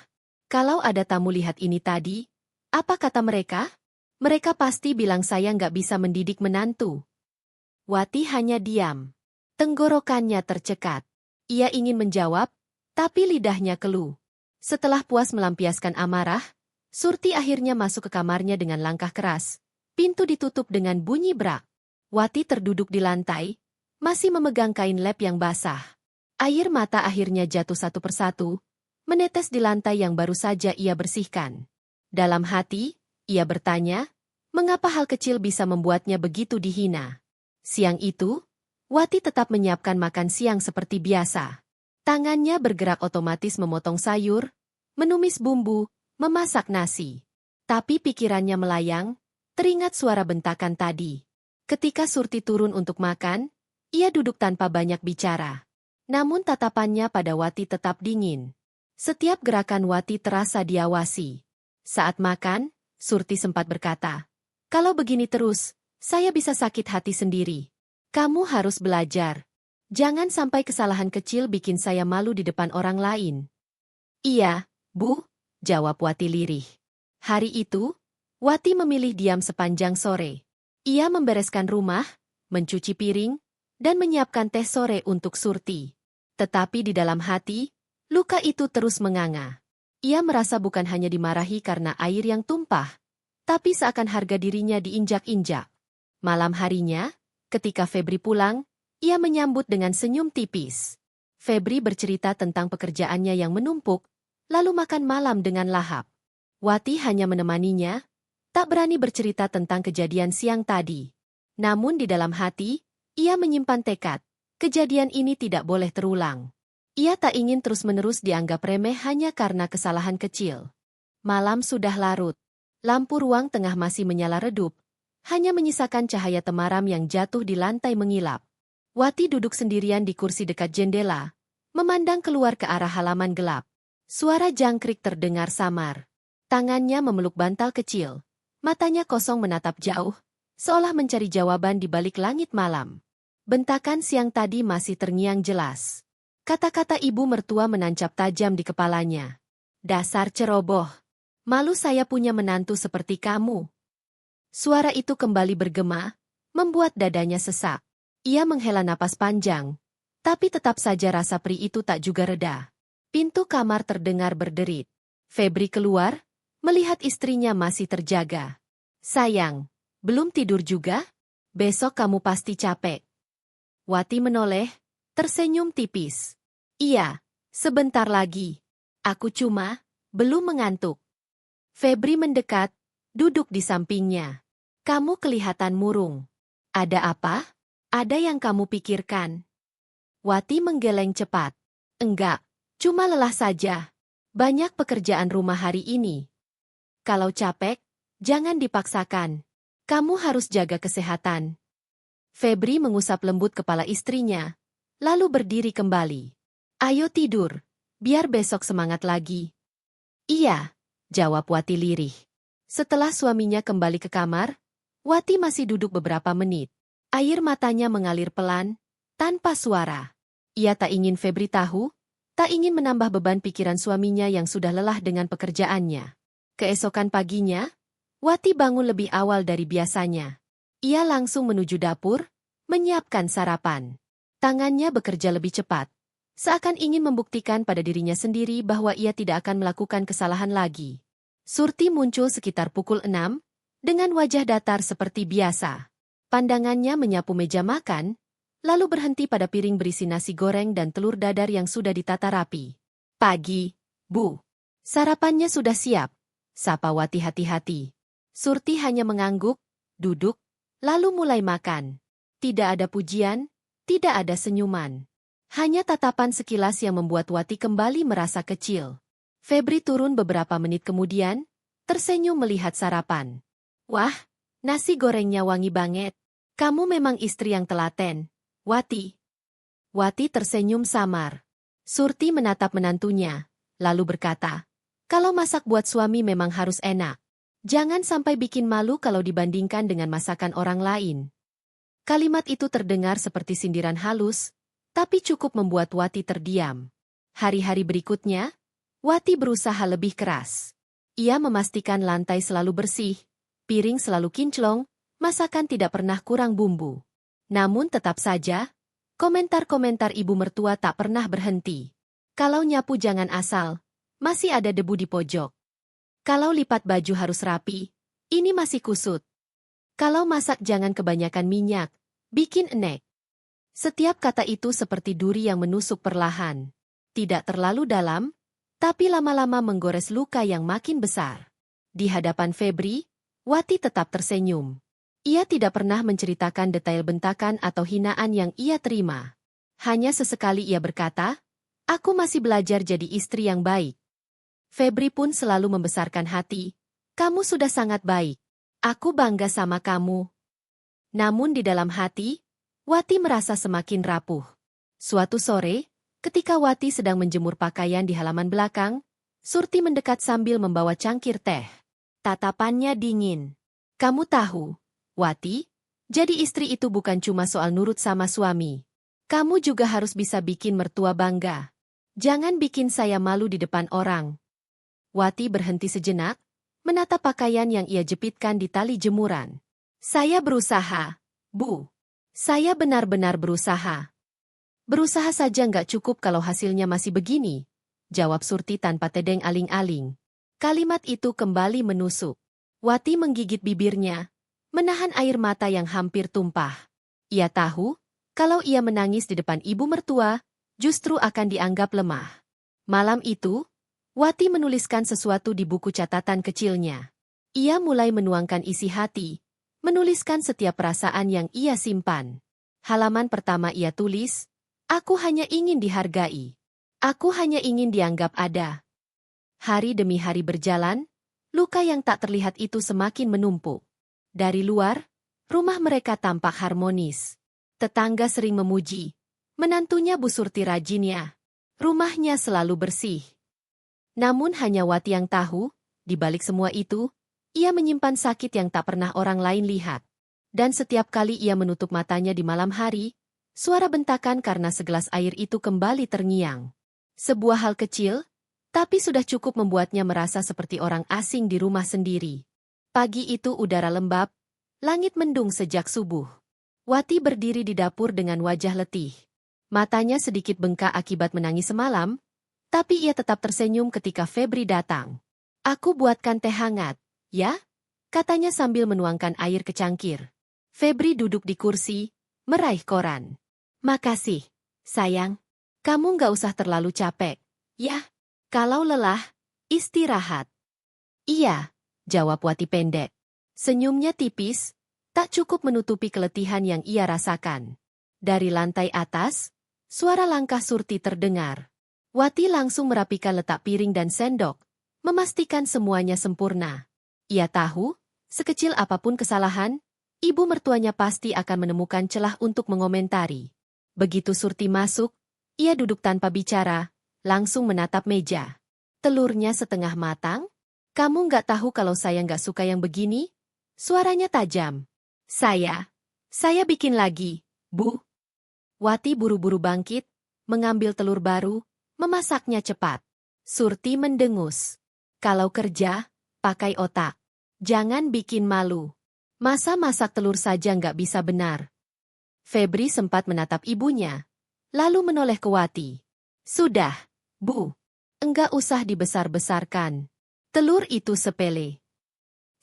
Kalau ada tamu lihat ini tadi, apa kata mereka? Mereka pasti bilang saya nggak bisa mendidik menantu." Wati hanya diam. Tenggorokannya tercekat. Ia ingin menjawab, tapi lidahnya keluh. Setelah puas melampiaskan amarah, Surti akhirnya masuk ke kamarnya dengan langkah keras. Pintu ditutup dengan bunyi brak. Wati terduduk di lantai, masih memegang kain lap yang basah. Air mata akhirnya jatuh satu persatu, menetes di lantai yang baru saja ia bersihkan. Dalam hati, ia bertanya, mengapa hal kecil bisa membuatnya begitu dihina? Siang itu, Wati tetap menyiapkan makan siang seperti biasa. Tangannya bergerak otomatis memotong sayur, menumis bumbu, memasak nasi. Tapi pikirannya melayang, teringat suara bentakan tadi. Ketika Surti turun untuk makan, ia duduk tanpa banyak bicara. Namun tatapannya pada Wati tetap dingin. Setiap gerakan Wati terasa diawasi. Saat makan, Surti sempat berkata, "Kalau begini terus, saya bisa sakit hati sendiri. Kamu harus belajar. Jangan sampai kesalahan kecil bikin saya malu di depan orang lain." "Iya, Bu," jawab Wati lirih. Hari itu, Wati memilih diam sepanjang sore. Ia membereskan rumah, mencuci piring, dan menyiapkan teh sore untuk Surti. Tetapi di dalam hati, luka itu terus menganga. Ia merasa bukan hanya dimarahi karena air yang tumpah, tapi seakan harga dirinya diinjak-injak. Malam harinya, ketika Febri pulang, ia menyambut dengan senyum tipis. Febri bercerita tentang pekerjaannya yang menumpuk, lalu makan malam dengan lahap. Wati hanya menemaninya, tak berani bercerita tentang kejadian siang tadi. Namun di dalam hati, ia menyimpan tekad, kejadian ini tidak boleh terulang. Ia tak ingin terus-menerus dianggap remeh hanya karena kesalahan kecil. Malam sudah larut. Lampu ruang tengah masih menyala redup, hanya menyisakan cahaya temaram yang jatuh di lantai mengilap. Wati duduk sendirian di kursi dekat jendela, memandang keluar ke arah halaman gelap. Suara jangkrik terdengar samar. Tangannya memeluk bantal kecil. Matanya kosong menatap jauh, seolah mencari jawaban di balik langit malam. Bentakan siang tadi masih terngiang jelas. Kata-kata ibu mertua menancap tajam di kepalanya. "Dasar ceroboh. Malu saya punya menantu seperti kamu." Suara itu kembali bergema, membuat dadanya sesak. Ia menghela napas panjang, tapi tetap saja rasa perih itu tak juga reda. Pintu kamar terdengar berderit. Febri keluar, melihat istrinya masih terjaga. "Sayang, belum tidur juga? Besok kamu pasti capek." Wati menoleh, tersenyum tipis. "Iya, sebentar lagi. Aku cuma belum mengantuk." Febri mendekat, duduk di sampingnya. "Kamu kelihatan murung. Ada apa? Ada yang kamu pikirkan?" Wati menggeleng cepat. "Enggak, cuma lelah saja. Banyak pekerjaan rumah hari ini. Kalau capek, jangan dipaksakan. Kamu harus jaga kesehatan." Febri mengusap lembut kepala istrinya, lalu berdiri kembali. "Ayo tidur, biar besok semangat lagi." "Iya," jawab Wati lirih. Setelah suaminya kembali ke kamar, Wati masih duduk beberapa menit. Air matanya mengalir pelan, tanpa suara. Ia tak ingin Febri tahu, tak ingin menambah beban pikiran suaminya yang sudah lelah dengan pekerjaannya. Keesokan paginya, Wati bangun lebih awal dari biasanya. Ia langsung menuju dapur, menyiapkan sarapan. Tangannya bekerja lebih cepat, seakan ingin membuktikan pada dirinya sendiri bahwa ia tidak akan melakukan kesalahan lagi. Surti muncul sekitar pukul 6, dengan wajah datar seperti biasa. Pandangannya menyapu meja makan, lalu berhenti pada piring berisi nasi goreng dan telur dadar yang sudah ditata rapi. "Pagi, Bu. Sarapannya sudah siap," sapa Wati hati-hati. Surti hanya mengangguk, duduk, lalu mulai makan. Tidak ada pujian, tidak ada senyuman. Hanya tatapan sekilas yang membuat Wati kembali merasa kecil. Febri turun beberapa menit kemudian, tersenyum melihat sarapan. "Wah, nasi gorengnya wangi banget. Kamu memang istri yang telaten, Wati." Wati tersenyum samar. Surti menatap menantunya, lalu berkata, "Kalau masak buat suami memang harus enak. Jangan sampai bikin malu kalau dibandingkan dengan masakan orang lain." Kalimat itu terdengar seperti sindiran halus, tapi cukup membuat Wati terdiam. Hari-hari berikutnya, Wati berusaha lebih keras. Ia memastikan lantai selalu bersih, piring selalu kinclong, masakan tidak pernah kurang bumbu. Namun tetap saja, komentar-komentar ibu mertua tak pernah berhenti. Kalau nyapu jangan asal, masih ada debu di pojok. Kalau lipat baju harus rapi, ini masih kusut. Kalau masak jangan kebanyakan minyak, bikin enek. Setiap kata itu seperti duri yang menusuk perlahan. Tidak terlalu dalam, tapi lama-lama menggores luka yang makin besar. Di hadapan Febri, Wati tetap tersenyum. Ia tidak pernah menceritakan detail bentakan atau hinaan yang ia terima. Hanya sesekali ia berkata, "Aku masih belajar jadi istri yang baik." Febri pun selalu membesarkan hati, Kamu sudah sangat baik. Aku bangga sama kamu. Namun di dalam hati, Wati merasa semakin rapuh. Suatu sore, ketika Wati sedang menjemur pakaian di halaman belakang, Surti mendekat sambil membawa cangkir teh. Tatapannya dingin. Kamu tahu, Wati, jadi istri itu bukan cuma soal nurut sama suami. Kamu juga harus bisa bikin mertua bangga. Jangan bikin saya malu di depan orang. Wati berhenti sejenak, menatap pakaian yang ia jepitkan di tali jemuran. Saya berusaha, Bu. Saya benar-benar berusaha. Berusaha saja nggak cukup kalau hasilnya masih begini, jawab Surti tanpa tedeng aling-aling. Kalimat itu kembali menusuk. Wati menggigit bibirnya, menahan air mata yang hampir tumpah. Ia tahu, kalau ia menangis di depan ibu mertua, justru akan dianggap lemah. Malam itu, Wati menuliskan sesuatu di buku catatan kecilnya. Ia mulai menuangkan isi hati, menuliskan setiap perasaan yang ia simpan. Halaman pertama ia tulis, "Aku hanya ingin dihargai. Aku hanya ingin dianggap ada." Hari demi hari berjalan, luka yang tak terlihat itu semakin menumpuk. Dari luar, rumah mereka tampak harmonis. Tetangga sering memuji. Menantunya Bu Surti rajin ya. Rumahnya selalu bersih. Namun hanya Wati yang tahu, di balik semua itu, ia menyimpan sakit yang tak pernah orang lain lihat. Dan setiap kali ia menutup matanya di malam hari, suara bentakan karena segelas air itu kembali terngiang. Sebuah hal kecil, tapi sudah cukup membuatnya merasa seperti orang asing di rumah sendiri. Pagi itu udara lembab, langit mendung sejak subuh. Wati berdiri di dapur dengan wajah letih. Matanya sedikit bengkak akibat menangis semalam, tapi ia tetap tersenyum ketika Febri datang. "Aku buatkan teh hangat, ya?" katanya sambil menuangkan air ke cangkir. Febri duduk di kursi, meraih koran. "Makasih, sayang. Kamu nggak usah terlalu capek, ya? Kalau lelah, istirahat." "Iya," jawab Wati pendek. Senyumnya tipis, tak cukup menutupi keletihan yang ia rasakan. Dari lantai atas, suara langkah Surti terdengar. Wati langsung merapikan letak piring dan sendok, memastikan semuanya sempurna. Ia tahu, sekecil apapun kesalahan, ibu mertuanya pasti akan menemukan celah untuk mengomentari. Begitu Surti masuk, ia duduk tanpa bicara, langsung menatap meja. "Telurnya setengah matang? Kamu nggak tahu kalau saya nggak suka yang begini?" Suaranya tajam. Saya bikin lagi, Bu." Wati buru-buru bangkit, mengambil telur baru, memasaknya cepat. Surti mendengus. "Kalau kerja, pakai otak. Jangan bikin malu. Masa masak telur saja nggak bisa benar?" Febri sempat menatap ibunya, lalu menoleh ke Wati. "Sudah, Bu. Enggak usah dibesar-besarkan. Telur itu sepele.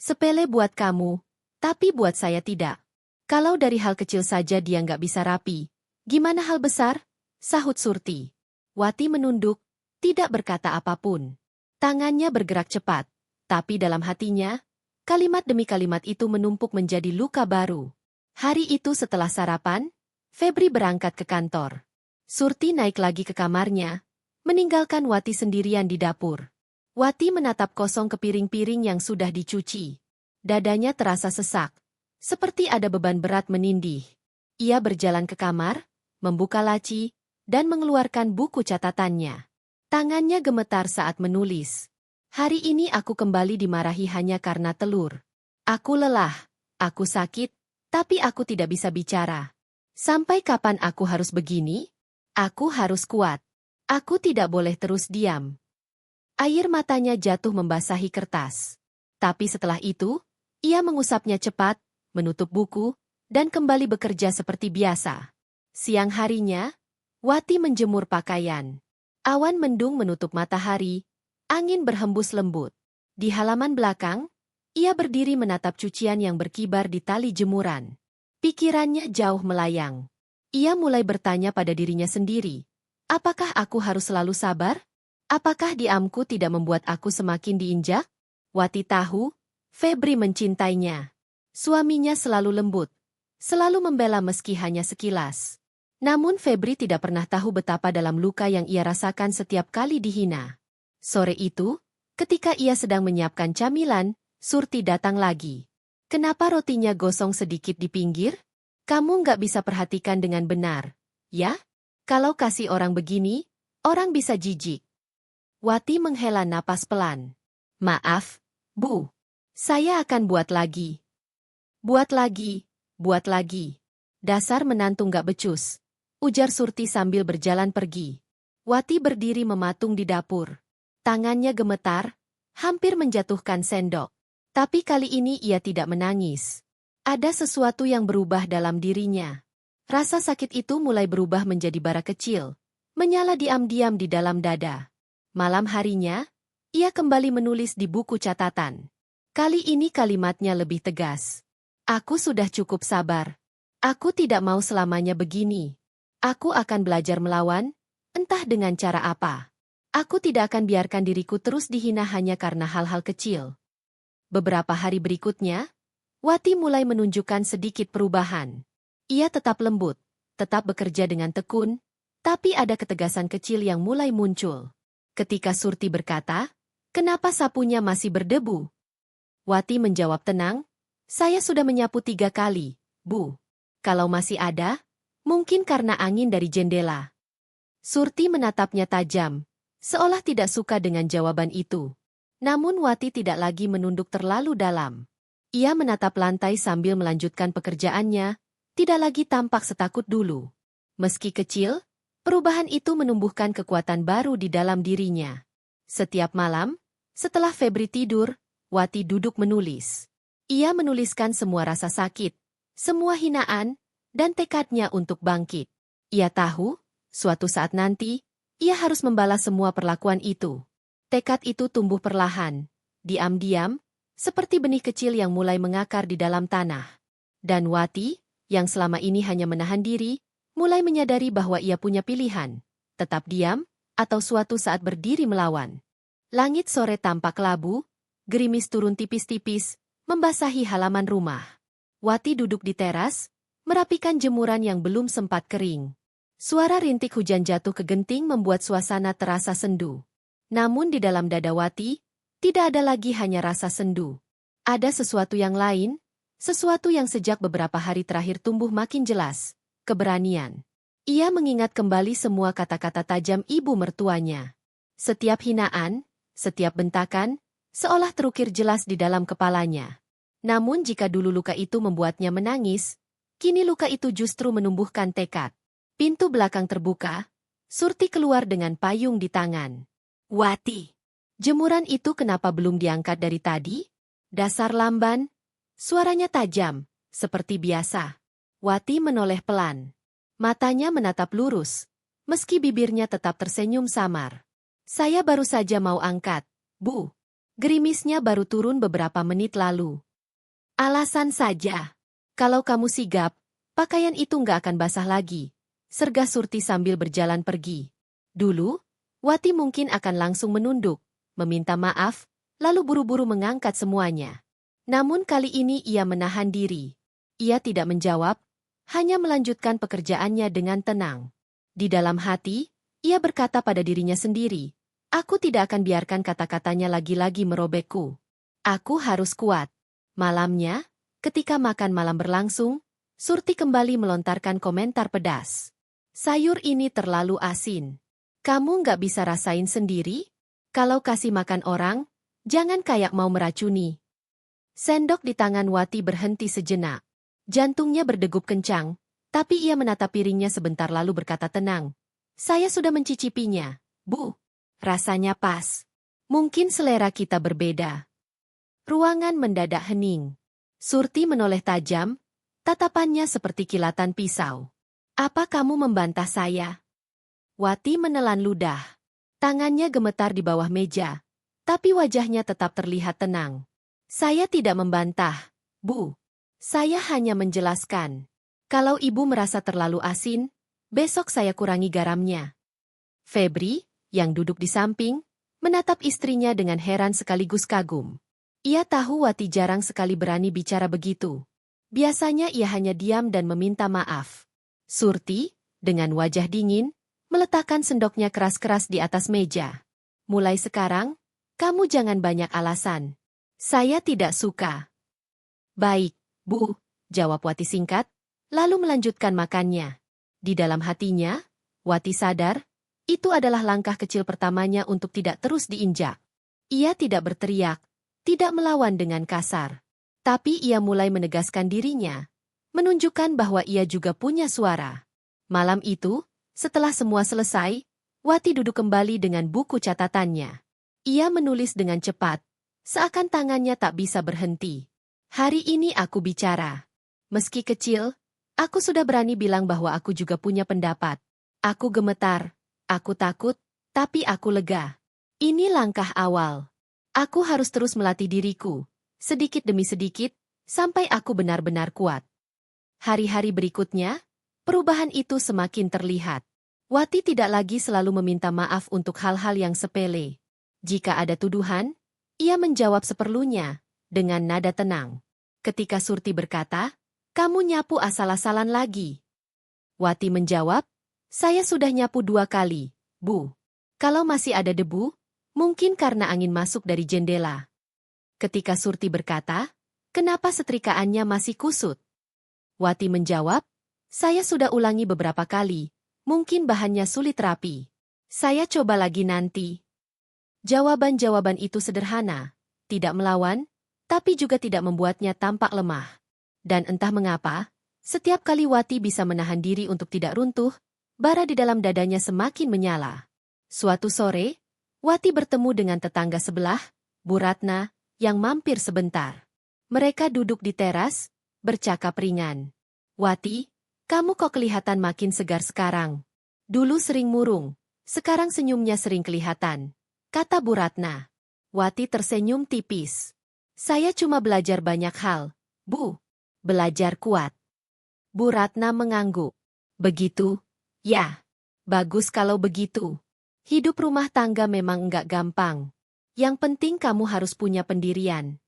Sepele buat kamu, tapi buat saya tidak. Kalau dari hal kecil saja dia nggak bisa rapi, gimana hal besar?" sahut Surti. Wati menunduk, tidak berkata apapun. Tangannya bergerak cepat, tapi dalam hatinya, kalimat demi kalimat itu menumpuk menjadi luka baru. Hari itu setelah sarapan, Febri berangkat ke kantor. Surti naik lagi ke kamarnya, meninggalkan Wati sendirian di dapur. Wati menatap kosong ke piring-piring yang sudah dicuci. Dadanya terasa sesak, seperti ada beban berat menindih. Ia berjalan ke kamar, membuka laci, dan mengeluarkan buku catatannya. Tangannya gemetar saat menulis. "Hari ini aku kembali dimarahi hanya karena telur. Aku lelah, aku sakit, tapi aku tidak bisa bicara. Sampai kapan aku harus begini? Aku harus kuat. Aku tidak boleh terus diam." Air matanya jatuh membasahi kertas. Tapi setelah itu, ia mengusapnya cepat, menutup buku, dan kembali bekerja seperti biasa. Siang harinya, Wati menjemur pakaian. Awan mendung menutup matahari, angin berhembus lembut. Di halaman belakang, ia berdiri menatap cucian yang berkibar di tali jemuran. Pikirannya jauh melayang. Ia mulai bertanya pada dirinya sendiri, apakah aku harus selalu sabar? Apakah diamku tidak membuat aku semakin diinjak? Wati tahu, Febri mencintainya. Suaminya selalu lembut, selalu membela meski hanya sekilas. Namun Febri tidak pernah tahu betapa dalam luka yang ia rasakan setiap kali dihina. Sore itu, ketika ia sedang menyiapkan camilan, Surti datang lagi. Kenapa rotinya gosong sedikit di pinggir? Kamu nggak bisa perhatikan dengan benar, ya? Kalau kasih orang begini, orang bisa jijik. Wati menghela napas pelan. Maaf, Bu. Saya akan buat lagi. Buat lagi, buat lagi. Dasar menantu nggak becus. Ujar Surti sambil berjalan pergi. Wati berdiri mematung di dapur. Tangannya gemetar, hampir menjatuhkan sendok. Tapi kali ini ia tidak menangis. Ada sesuatu yang berubah dalam dirinya. Rasa sakit itu mulai berubah menjadi bara kecil, menyala diam-diam di dalam dada. Malam harinya, ia kembali menulis di buku catatan. Kali ini kalimatnya lebih tegas. Aku sudah cukup sabar. Aku tidak mau selamanya begini. Aku akan belajar melawan, entah dengan cara apa. Aku tidak akan biarkan diriku terus dihina hanya karena hal-hal kecil. Beberapa hari berikutnya, Wati mulai menunjukkan sedikit perubahan. Ia tetap lembut, tetap bekerja dengan tekun, tapi ada ketegasan kecil yang mulai muncul. Ketika Surti berkata, "Kenapa sapunya masih berdebu?" Wati menjawab tenang, "Saya sudah menyapu 3 kali, Bu. Kalau masih ada, mungkin karena angin dari jendela." Surti menatapnya tajam, seolah tidak suka dengan jawaban itu. Namun Wati tidak lagi menunduk terlalu dalam. Ia menatap lantai sambil melanjutkan pekerjaannya, tidak lagi tampak setakut dulu. Meski kecil, perubahan itu menumbuhkan kekuatan baru di dalam dirinya. Setiap malam, setelah Febri tidur, Wati duduk menulis. Ia menuliskan semua rasa sakit, semua hinaan, dan tekadnya untuk bangkit. Ia tahu, suatu saat nanti, ia harus membalas semua perlakuan itu. Tekad itu tumbuh perlahan, diam-diam, seperti benih kecil yang mulai mengakar di dalam tanah. Dan Wati, yang selama ini hanya menahan diri, mulai menyadari bahwa ia punya pilihan, tetap diam, atau suatu saat berdiri melawan. Langit sore tampak labu, gerimis turun tipis-tipis, membasahi halaman rumah. Wati duduk di teras, merapikan jemuran yang belum sempat kering. Suara rintik hujan jatuh ke genting membuat suasana terasa sendu. Namun di dalam dada Wati, tidak ada lagi hanya rasa sendu. Ada sesuatu yang lain, sesuatu yang sejak beberapa hari terakhir tumbuh makin jelas, keberanian. Ia mengingat kembali semua kata-kata tajam ibu mertuanya. Setiap hinaan, setiap bentakan, seolah terukir jelas di dalam kepalanya. Namun jika dulu luka itu membuatnya menangis, kini luka itu justru menumbuhkan tekad. Pintu belakang terbuka, Surti keluar dengan payung di tangan. "Wati, jemuran itu kenapa belum diangkat dari tadi?" "Dasar lamban." Suaranya tajam, seperti biasa. Wati menoleh pelan. Matanya menatap lurus, meski bibirnya tetap tersenyum samar. "Saya baru saja mau angkat, Bu." Gerimisnya baru turun beberapa menit lalu. "Alasan saja. Kalau kamu sigap, pakaian itu nggak akan basah lagi," sergah Surti sambil berjalan pergi. Dulu, Wati mungkin akan langsung menunduk, meminta maaf, lalu buru-buru mengangkat semuanya. Namun kali ini ia menahan diri. Ia tidak menjawab, hanya melanjutkan pekerjaannya dengan tenang. Di dalam hati, ia berkata pada dirinya sendiri, "Aku tidak akan biarkan kata-katanya lagi-lagi merobekku. Aku harus kuat." Malamnya, ketika makan malam berlangsung, Surti kembali melontarkan komentar pedas. "Sayur ini terlalu asin. Kamu nggak bisa rasain sendiri? Kalau kasih makan orang, jangan kayak mau meracuni." Sendok di tangan Wati berhenti sejenak. Jantungnya berdegup kencang, tapi ia menatap piringnya sebentar lalu berkata tenang, "Saya sudah mencicipinya, Bu. Rasanya pas. Mungkin selera kita berbeda." Ruangan mendadak hening. Surti menoleh tajam, tatapannya seperti kilatan pisau. "Apa kamu membantah saya?" Wati menelan ludah. Tangannya gemetar di bawah meja, tapi wajahnya tetap terlihat tenang. "Saya tidak membantah, Bu. Saya hanya menjelaskan. Kalau ibu merasa terlalu asin, besok saya kurangi garamnya." Febri, yang duduk di samping, menatap istrinya dengan heran sekaligus kagum. Ia tahu Wati jarang sekali berani bicara begitu. Biasanya ia hanya diam dan meminta maaf. Surti, dengan wajah dingin, meletakkan sendoknya keras-keras di atas meja. "Mulai sekarang, kamu jangan banyak alasan. Saya tidak suka. Baik, Bu, jawab Wati singkat, lalu melanjutkan makannya. Di dalam hatinya, Wati sadar, itu adalah langkah kecil pertamanya untuk tidak terus diinjak. Ia tidak berteriak, tidak melawan dengan kasar. Tapi ia mulai menegaskan dirinya, menunjukkan bahwa ia juga punya suara. Malam itu, setelah semua selesai, Wati duduk kembali dengan buku catatannya. Ia menulis dengan cepat, seakan tangannya tak bisa berhenti. Hari ini aku bicara. Meski kecil, aku sudah berani bilang bahwa aku juga punya pendapat. Aku gemetar, aku takut, tapi aku lega. Ini langkah awal. Aku harus terus melatih diriku, sedikit demi sedikit, sampai aku benar-benar kuat. Hari-hari berikutnya, perubahan itu semakin terlihat. Wati tidak lagi selalu meminta maaf untuk hal-hal yang sepele. Jika ada tuduhan, ia menjawab seperlunya, dengan nada tenang. Ketika Surti berkata, "Kamu nyapu asal-asalan lagi." Wati menjawab, "Saya sudah nyapu 2 kali, Bu. Kalau masih ada debu, mungkin karena angin masuk dari jendela." Ketika Surti berkata, "Kenapa setrikaannya masih kusut?" Wati menjawab, "Saya sudah ulangi beberapa kali, mungkin bahannya sulit rapi. Saya coba lagi nanti." Jawaban-jawaban itu sederhana, tidak melawan, tapi juga tidak membuatnya tampak lemah. Dan entah mengapa, setiap kali Wati bisa menahan diri untuk tidak runtuh, bara di dalam dadanya semakin menyala. Suatu sore, Wati bertemu dengan tetangga sebelah, Bu Ratna, yang mampir sebentar. Mereka duduk di teras, bercakap ringan. "Wati, kamu kok kelihatan makin segar sekarang. Dulu sering murung, sekarang senyumnya sering kelihatan," kata Bu Ratna. Wati tersenyum tipis. "Saya cuma belajar banyak hal, Bu. Belajar kuat." Bu Ratna mengangguk. "Begitu? Ya. Bagus kalau begitu. Hidup rumah tangga memang enggak gampang. Yang penting kamu harus punya pendirian."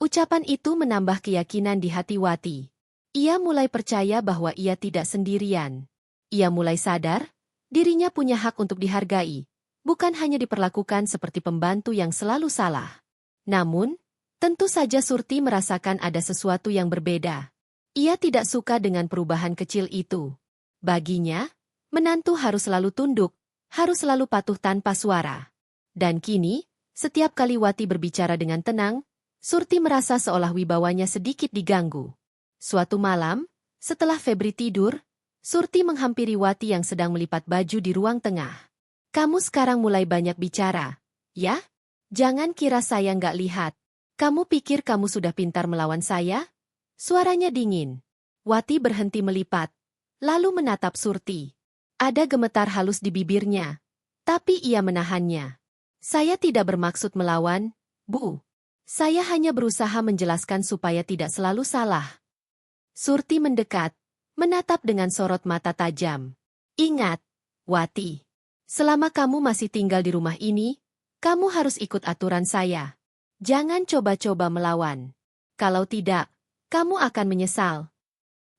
Ucapan itu menambah keyakinan di hati Wati. Ia mulai percaya bahwa ia tidak sendirian. Ia mulai sadar, dirinya punya hak untuk dihargai, bukan hanya diperlakukan seperti pembantu yang selalu salah. Namun, tentu saja Surti merasakan ada sesuatu yang berbeda. Ia tidak suka dengan perubahan kecil itu. Baginya, menantu harus selalu tunduk, harus selalu patuh tanpa suara. Dan kini, setiap kali Wati berbicara dengan tenang, Surti merasa seolah wibawanya sedikit diganggu. Suatu malam, setelah Febri tidur, Surti menghampiri Wati yang sedang melipat baju di ruang tengah. "Kamu sekarang mulai banyak bicara, ya? Jangan kira saya nggak lihat. Kamu pikir kamu sudah pintar melawan saya?" Suaranya dingin. Wati berhenti melipat, lalu menatap Surti. Ada gemetar halus di bibirnya, tapi ia menahannya. "Saya tidak bermaksud melawan, Bu. Saya hanya berusaha menjelaskan supaya tidak selalu salah." Surti mendekat, menatap dengan sorot mata tajam. "Ingat, Wati, selama kamu masih tinggal di rumah ini, kamu harus ikut aturan saya. Jangan coba-coba melawan. Kalau tidak, kamu akan menyesal."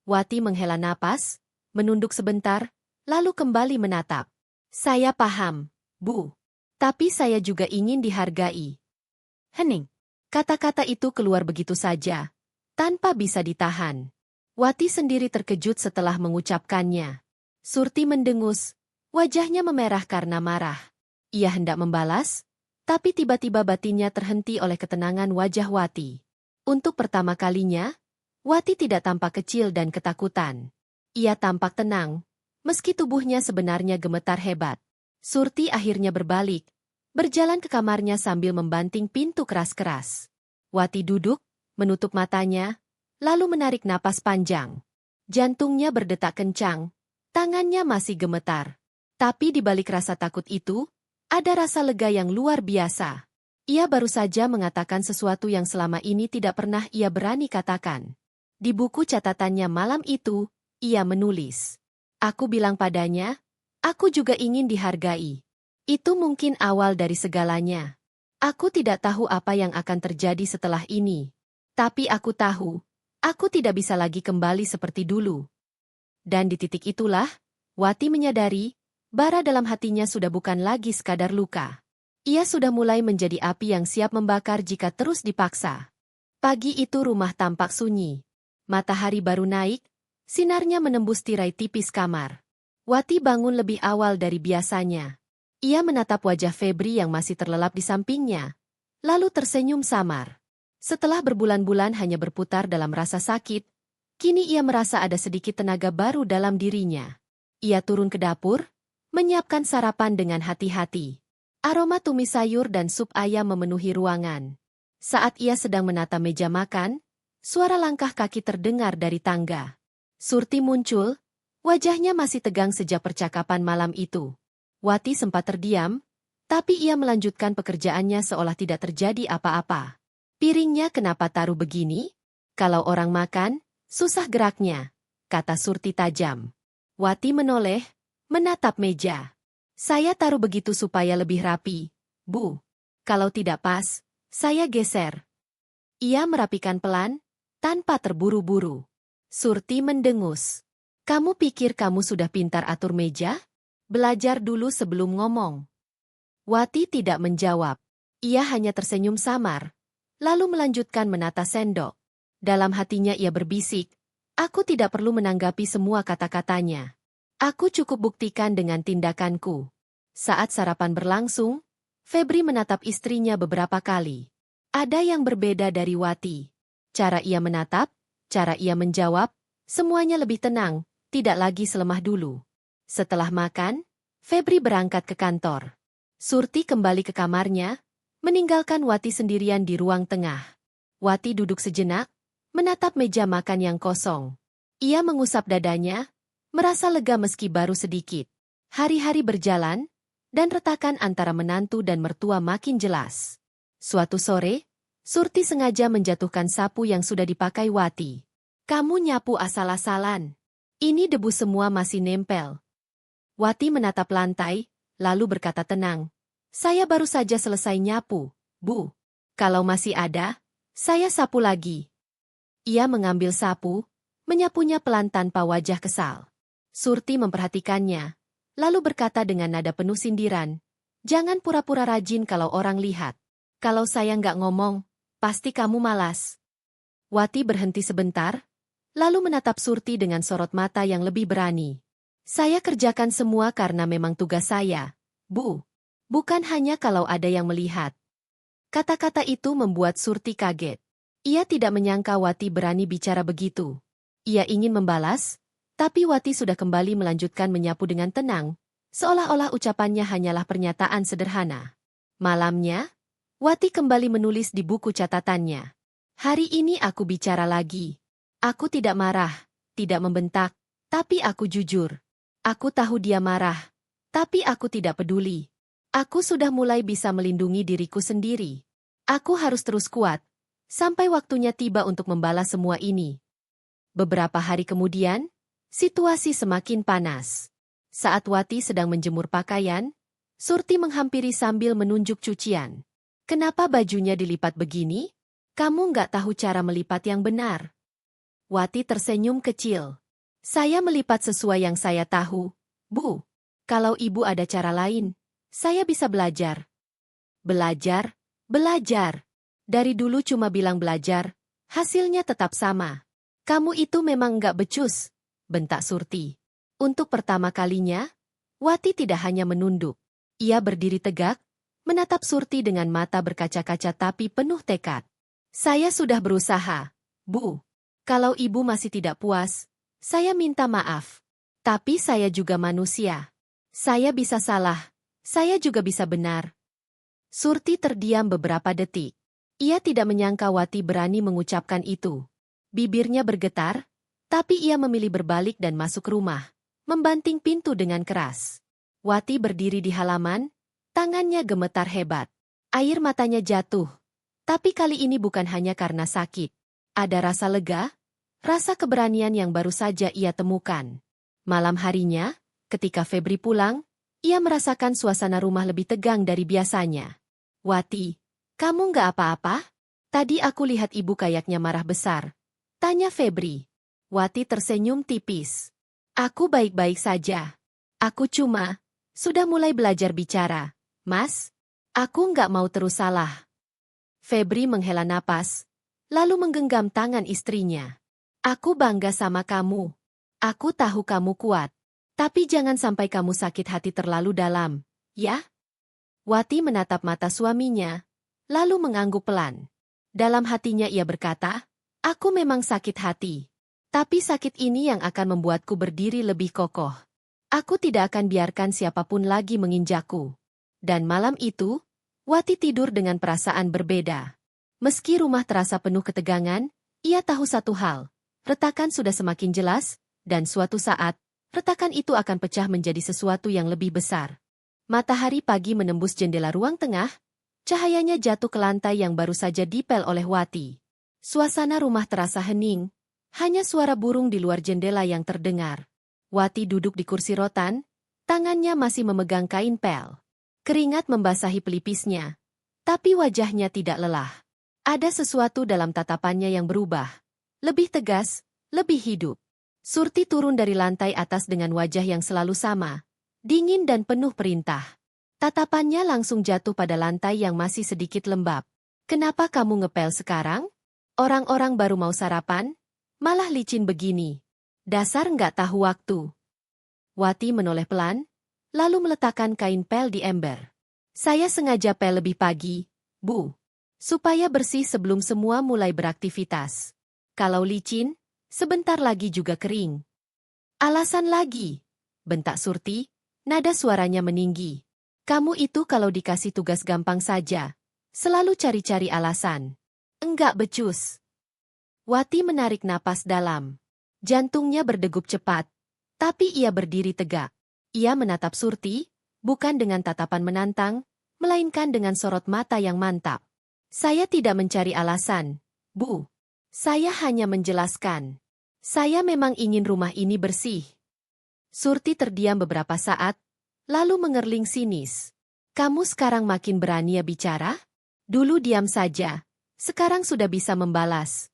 Wati menghela napas, menunduk sebentar, lalu kembali menatap. "Saya paham, Bu. Tapi saya juga ingin dihargai." Hening. Kata-kata itu keluar begitu saja, tanpa bisa ditahan. Wati sendiri terkejut setelah mengucapkannya. Surti mendengus, wajahnya memerah karena marah. Ia hendak membalas, tapi tiba-tiba batinnya terhenti oleh ketenangan wajah Wati. Untuk pertama kalinya, Wati tidak tampak kecil dan ketakutan. Ia tampak tenang, meski tubuhnya sebenarnya gemetar hebat. Surti akhirnya berbalik, berjalan ke kamarnya sambil membanting pintu keras-keras. Wati duduk, menutup matanya, lalu menarik napas panjang. Jantungnya berdetak kencang, tangannya masih gemetar. Tapi di balik rasa takut itu, ada rasa lega yang luar biasa. Ia baru saja mengatakan sesuatu yang selama ini tidak pernah ia berani katakan. Di buku catatannya malam itu, ia menulis, "Aku bilang padanya, aku juga ingin dihargai. Itu mungkin awal dari segalanya. Aku tidak tahu apa yang akan terjadi setelah ini. Tapi aku tahu, aku tidak bisa lagi kembali seperti dulu." Dan di titik itulah, Wati menyadari, bara dalam hatinya sudah bukan lagi sekadar luka. Ia sudah mulai menjadi api yang siap membakar jika terus dipaksa. Pagi itu rumah tampak sunyi. Matahari baru naik, sinarnya menembus tirai tipis kamar. Wati bangun lebih awal dari biasanya. Ia menatap wajah Febri yang masih terlelap di sampingnya, lalu tersenyum samar. Setelah berbulan-bulan hanya berputar dalam rasa sakit, kini ia merasa ada sedikit tenaga baru dalam dirinya. Ia turun ke dapur, menyiapkan sarapan dengan hati-hati. Aroma tumis sayur dan sup ayam memenuhi ruangan. Saat ia sedang menata meja makan, suara langkah kaki terdengar dari tangga. Surti muncul, wajahnya masih tegang sejak percakapan malam itu. Wati sempat terdiam, tapi ia melanjutkan pekerjaannya seolah tidak terjadi apa-apa. Piringnya kenapa taruh begini? Kalau orang makan, susah geraknya, kata Surti tajam. Wati menoleh, menatap meja. Saya taruh begitu supaya lebih rapi, Bu. Kalau tidak pas, saya geser. Ia merapikan pelan, tanpa terburu-buru. Surti mendengus. Kamu pikir kamu sudah pintar atur meja? Belajar dulu sebelum ngomong. Wati tidak menjawab. Ia hanya tersenyum samar, lalu melanjutkan menata sendok. Dalam hatinya ia berbisik, aku tidak perlu menanggapi semua kata-katanya. Aku cukup buktikan dengan tindakanku. Saat sarapan berlangsung, Febri menatap istrinya beberapa kali. Ada yang berbeda dari Wati. Cara ia menatap, cara ia menjawab, semuanya lebih tenang, tidak lagi selemah dulu. Setelah makan, Febri berangkat ke kantor. Surti kembali ke kamarnya, meninggalkan Wati sendirian di ruang tengah. Wati duduk sejenak, menatap meja makan yang kosong. Ia mengusap dadanya, merasa lega meski baru sedikit. Hari-hari berjalan, dan retakan antara menantu dan mertua makin jelas. Suatu sore, Surti sengaja menjatuhkan sapu yang sudah dipakai Wati. Kamu nyapu asal-asalan. Ini debu semua masih nempel. Wati menatap lantai, lalu berkata tenang. Saya baru saja selesai nyapu, Bu. Kalau masih ada, saya sapu lagi. Ia mengambil sapu, menyapunya pelan tanpa wajah kesal. Surti memperhatikannya, lalu berkata dengan nada penuh sindiran, jangan pura-pura rajin kalau orang lihat. Kalau saya nggak ngomong, pasti kamu malas. Wati berhenti sebentar, lalu menatap Surti dengan sorot mata yang lebih berani. Saya kerjakan semua karena memang tugas saya, Bu. Bukan hanya kalau ada yang melihat. Kata-kata itu membuat Surti kaget. Ia tidak menyangka Wati berani bicara begitu. Ia ingin membalas, tapi Wati sudah kembali melanjutkan menyapu dengan tenang, seolah-olah ucapannya hanyalah pernyataan sederhana. Malamnya, Wati kembali menulis di buku catatannya. Hari ini aku bicara lagi. Aku tidak marah, tidak membentak, tapi aku jujur. Aku tahu dia marah, tapi aku tidak peduli. Aku sudah mulai bisa melindungi diriku sendiri. Aku harus terus kuat, sampai waktunya tiba untuk membalas semua ini. Beberapa hari kemudian, situasi semakin panas. Saat Wati sedang menjemur pakaian, Surti menghampiri sambil menunjuk cucian. Kenapa bajunya dilipat begini? Kamu nggak tahu cara melipat yang benar. Wati tersenyum kecil. Saya melipat sesuai yang saya tahu, Bu. Kalau ibu ada cara lain, saya bisa belajar. Belajar, belajar. Dari dulu cuma bilang belajar, hasilnya tetap sama. Kamu itu memang nggak becus, bentak Surti. Untuk pertama kalinya, Wati tidak hanya menunduk. Ia berdiri tegak, menatap Surti dengan mata berkaca-kaca tapi penuh tekad. Saya sudah berusaha, Bu. Kalau ibu masih tidak puas, saya minta maaf. Tapi saya juga manusia. Saya bisa salah, saya juga bisa benar. Surti terdiam beberapa detik. Ia tidak menyangka Wati berani mengucapkan itu. Bibirnya bergetar, tapi ia memilih berbalik dan masuk rumah, membanting pintu dengan keras. Wati berdiri di halaman, tangannya gemetar hebat. Air matanya jatuh. Tapi kali ini bukan hanya karena sakit. Ada rasa lega, rasa keberanian yang baru saja ia temukan. Malam harinya, ketika Febri pulang, ia merasakan suasana rumah lebih tegang dari biasanya. Wati, kamu nggak apa-apa? Tadi aku lihat ibu kayaknya marah besar. Tanya Febri. Wati tersenyum tipis. Aku baik-baik saja. Aku cuma sudah mulai belajar bicara, Mas. Aku nggak mau terus salah. Febri menghela napas, lalu menggenggam tangan istrinya. Aku bangga sama kamu. Aku tahu kamu kuat. Tapi jangan sampai kamu sakit hati terlalu dalam, ya? Wati menatap mata suaminya, lalu mengangguk pelan. Dalam hatinya ia berkata, aku memang sakit hati. Tapi sakit ini yang akan membuatku berdiri lebih kokoh. Aku tidak akan biarkan siapapun lagi menginjakku. Dan malam itu, Wati tidur dengan perasaan berbeda. Meski rumah terasa penuh ketegangan, ia tahu satu hal. Retakan sudah semakin jelas, dan suatu saat, retakan itu akan pecah menjadi sesuatu yang lebih besar. Matahari pagi menembus jendela ruang tengah, cahayanya jatuh ke lantai yang baru saja dipel oleh Wati. Suasana rumah terasa hening, hanya suara burung di luar jendela yang terdengar. Wati duduk di kursi rotan, tangannya masih memegang kain pel. Keringat membasahi pelipisnya, tapi wajahnya tidak lelah. Ada sesuatu dalam tatapannya yang berubah. Lebih tegas, lebih hidup. Surti turun dari lantai atas dengan wajah yang selalu sama, dingin dan penuh perintah. Tatapannya langsung jatuh pada lantai yang masih sedikit lembab. Kenapa kamu ngepel sekarang? Orang-orang baru mau sarapan, malah licin begini. Dasar nggak tahu waktu. Wati menoleh pelan, lalu meletakkan kain pel di ember. Saya sengaja pel lebih pagi, Bu. Supaya bersih sebelum semua mulai beraktivitas. Kalau licin, sebentar lagi juga kering. Alasan lagi, bentak Surti, nada suaranya meninggi. Kamu itu kalau dikasih tugas gampang saja, selalu cari-cari alasan. Enggak becus. Wati menarik napas dalam. Jantungnya berdegup cepat, tapi ia berdiri tegak. Ia menatap Surti, bukan dengan tatapan menantang, melainkan dengan sorot mata yang mantap. Saya tidak mencari alasan, Bu. Saya hanya menjelaskan. Saya memang ingin rumah ini bersih. Surti terdiam beberapa saat, lalu mengerling sinis. Kamu sekarang makin berani ya bicara? Dulu diam saja, sekarang sudah bisa membalas.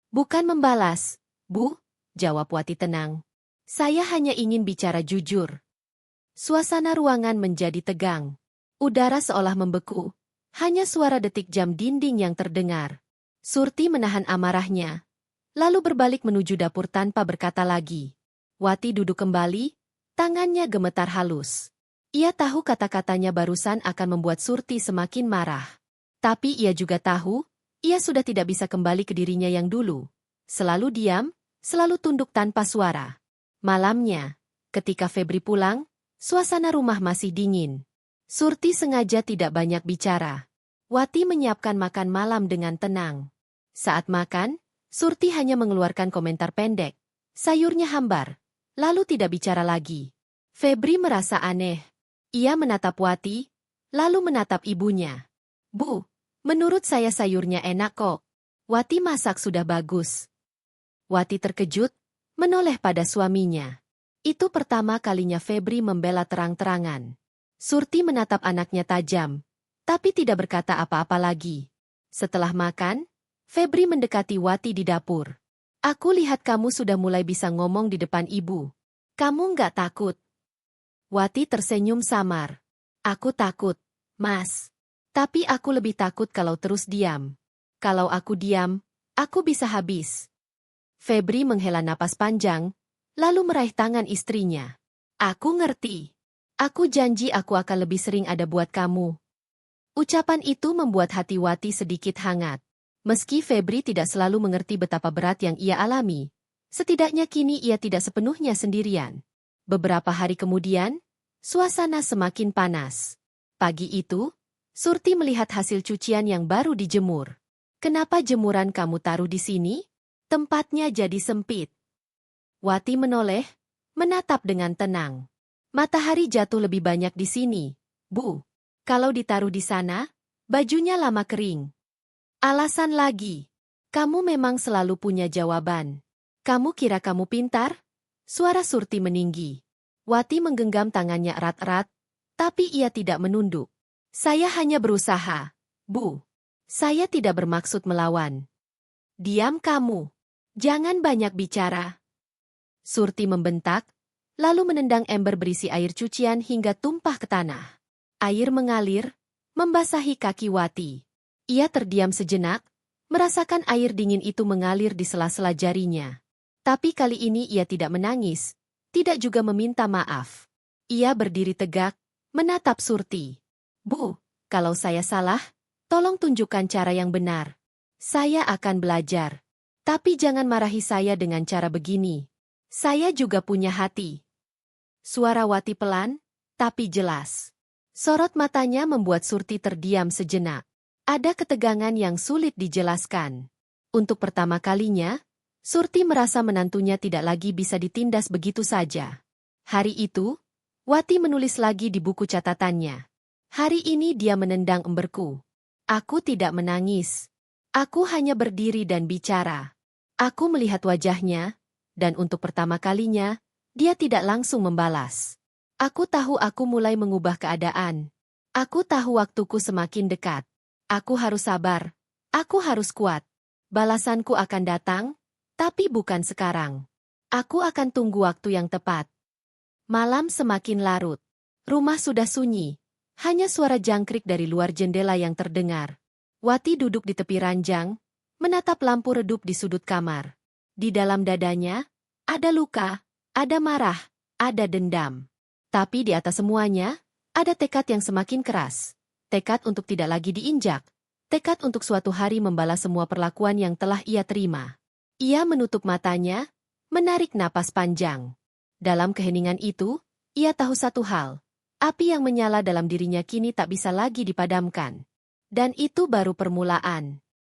Bukan membalas, Bu, jawab Wati tenang. Saya hanya ingin bicara jujur. Suasana ruangan menjadi tegang. Udara seolah membeku. Hanya suara detik jam dinding yang terdengar. Surti menahan amarahnya, lalu berbalik menuju dapur tanpa berkata lagi. Wati duduk kembali, tangannya gemetar halus. Ia tahu kata-katanya barusan akan membuat Surti semakin marah. Tapi ia juga tahu, ia sudah tidak bisa kembali ke dirinya yang dulu. Selalu diam, selalu tunduk tanpa suara. Malamnya, ketika Febri pulang, suasana rumah masih dingin. Surti sengaja tidak banyak bicara. Wati menyiapkan makan malam dengan tenang. Saat makan, Surti hanya mengeluarkan komentar pendek. Sayurnya hambar, lalu tidak bicara lagi. Febri merasa aneh. Ia menatap Wati, lalu menatap ibunya. Bu, menurut saya sayurnya enak kok. Wati masak sudah bagus. Wati terkejut, menoleh pada suaminya. Itu pertama kalinya Febri membela terang-terangan. Surti menatap anaknya tajam, tapi tidak berkata apa-apa lagi. Setelah makan, Febri mendekati Wati di dapur. Aku lihat kamu sudah mulai bisa ngomong di depan ibu. Kamu nggak takut? Wati tersenyum samar. Aku takut, Mas. Tapi aku lebih takut kalau terus diam. Kalau aku diam, aku bisa habis. Febri menghela napas panjang, lalu meraih tangan istrinya. Aku ngerti. Aku janji aku akan lebih sering ada buat kamu. Ucapan itu membuat hati Wati sedikit hangat. Meski Febri tidak selalu mengerti betapa berat yang ia alami, setidaknya kini ia tidak sepenuhnya sendirian. Beberapa hari kemudian, suasana semakin panas. Pagi itu, Surti melihat hasil cucian yang baru dijemur. Kenapa jemuran kamu taruh di sini? Tempatnya jadi sempit. Wati menoleh, menatap dengan tenang. Matahari jatuh lebih banyak di sini, Bu. Kalau ditaruh di sana, bajunya lama kering. Alasan lagi. Kamu memang selalu punya jawaban. Kamu kira kamu pintar? Suara Surti meninggi. Wati menggenggam tangannya erat-erat, tapi ia tidak menunduk. Saya hanya berusaha, Bu. Saya tidak bermaksud melawan. Diam kamu. Jangan banyak bicara. Surti membentak, lalu menendang ember berisi air cucian hingga tumpah ke tanah. Air mengalir, membasahi kaki Wati. Ia terdiam sejenak, merasakan air dingin itu mengalir di sela-sela jarinya. Tapi kali ini ia tidak menangis, tidak juga meminta maaf. Ia berdiri tegak, menatap Surti. Bu, kalau saya salah, tolong tunjukkan cara yang benar. Saya akan belajar. Tapi jangan marahi saya dengan cara begini. Saya juga punya hati. Suara Wati pelan, tapi jelas. Sorot matanya membuat Surti terdiam sejenak. Ada ketegangan yang sulit dijelaskan. Untuk pertama kalinya, Surti merasa menantunya tidak lagi bisa ditindas begitu saja. Hari itu, Wati menulis lagi di buku catatannya. Hari ini dia menendang emberku. Aku tidak menangis. Aku hanya berdiri dan bicara. Aku melihat wajahnya, dan untuk pertama kalinya, dia tidak langsung membalas. Aku tahu aku mulai mengubah keadaan. Aku tahu waktuku semakin dekat. Aku harus sabar. Aku harus kuat. Balasanku akan datang, tapi bukan sekarang. Aku akan tunggu waktu yang tepat. Malam semakin larut. Rumah sudah sunyi. Hanya suara jangkrik dari luar jendela yang terdengar. Wati duduk di tepi ranjang, menatap lampu redup di sudut kamar. Di dalam dadanya, ada luka, ada marah, ada dendam. Tapi di atas semuanya, ada tekad yang semakin keras. Tekad untuk tidak lagi diinjak. Tekad untuk suatu hari membalas semua perlakuan yang telah ia terima. Ia menutup matanya, menarik napas panjang. Dalam keheningan itu, ia tahu satu hal. Api yang menyala dalam dirinya kini tak bisa lagi dipadamkan. Dan itu baru permulaan.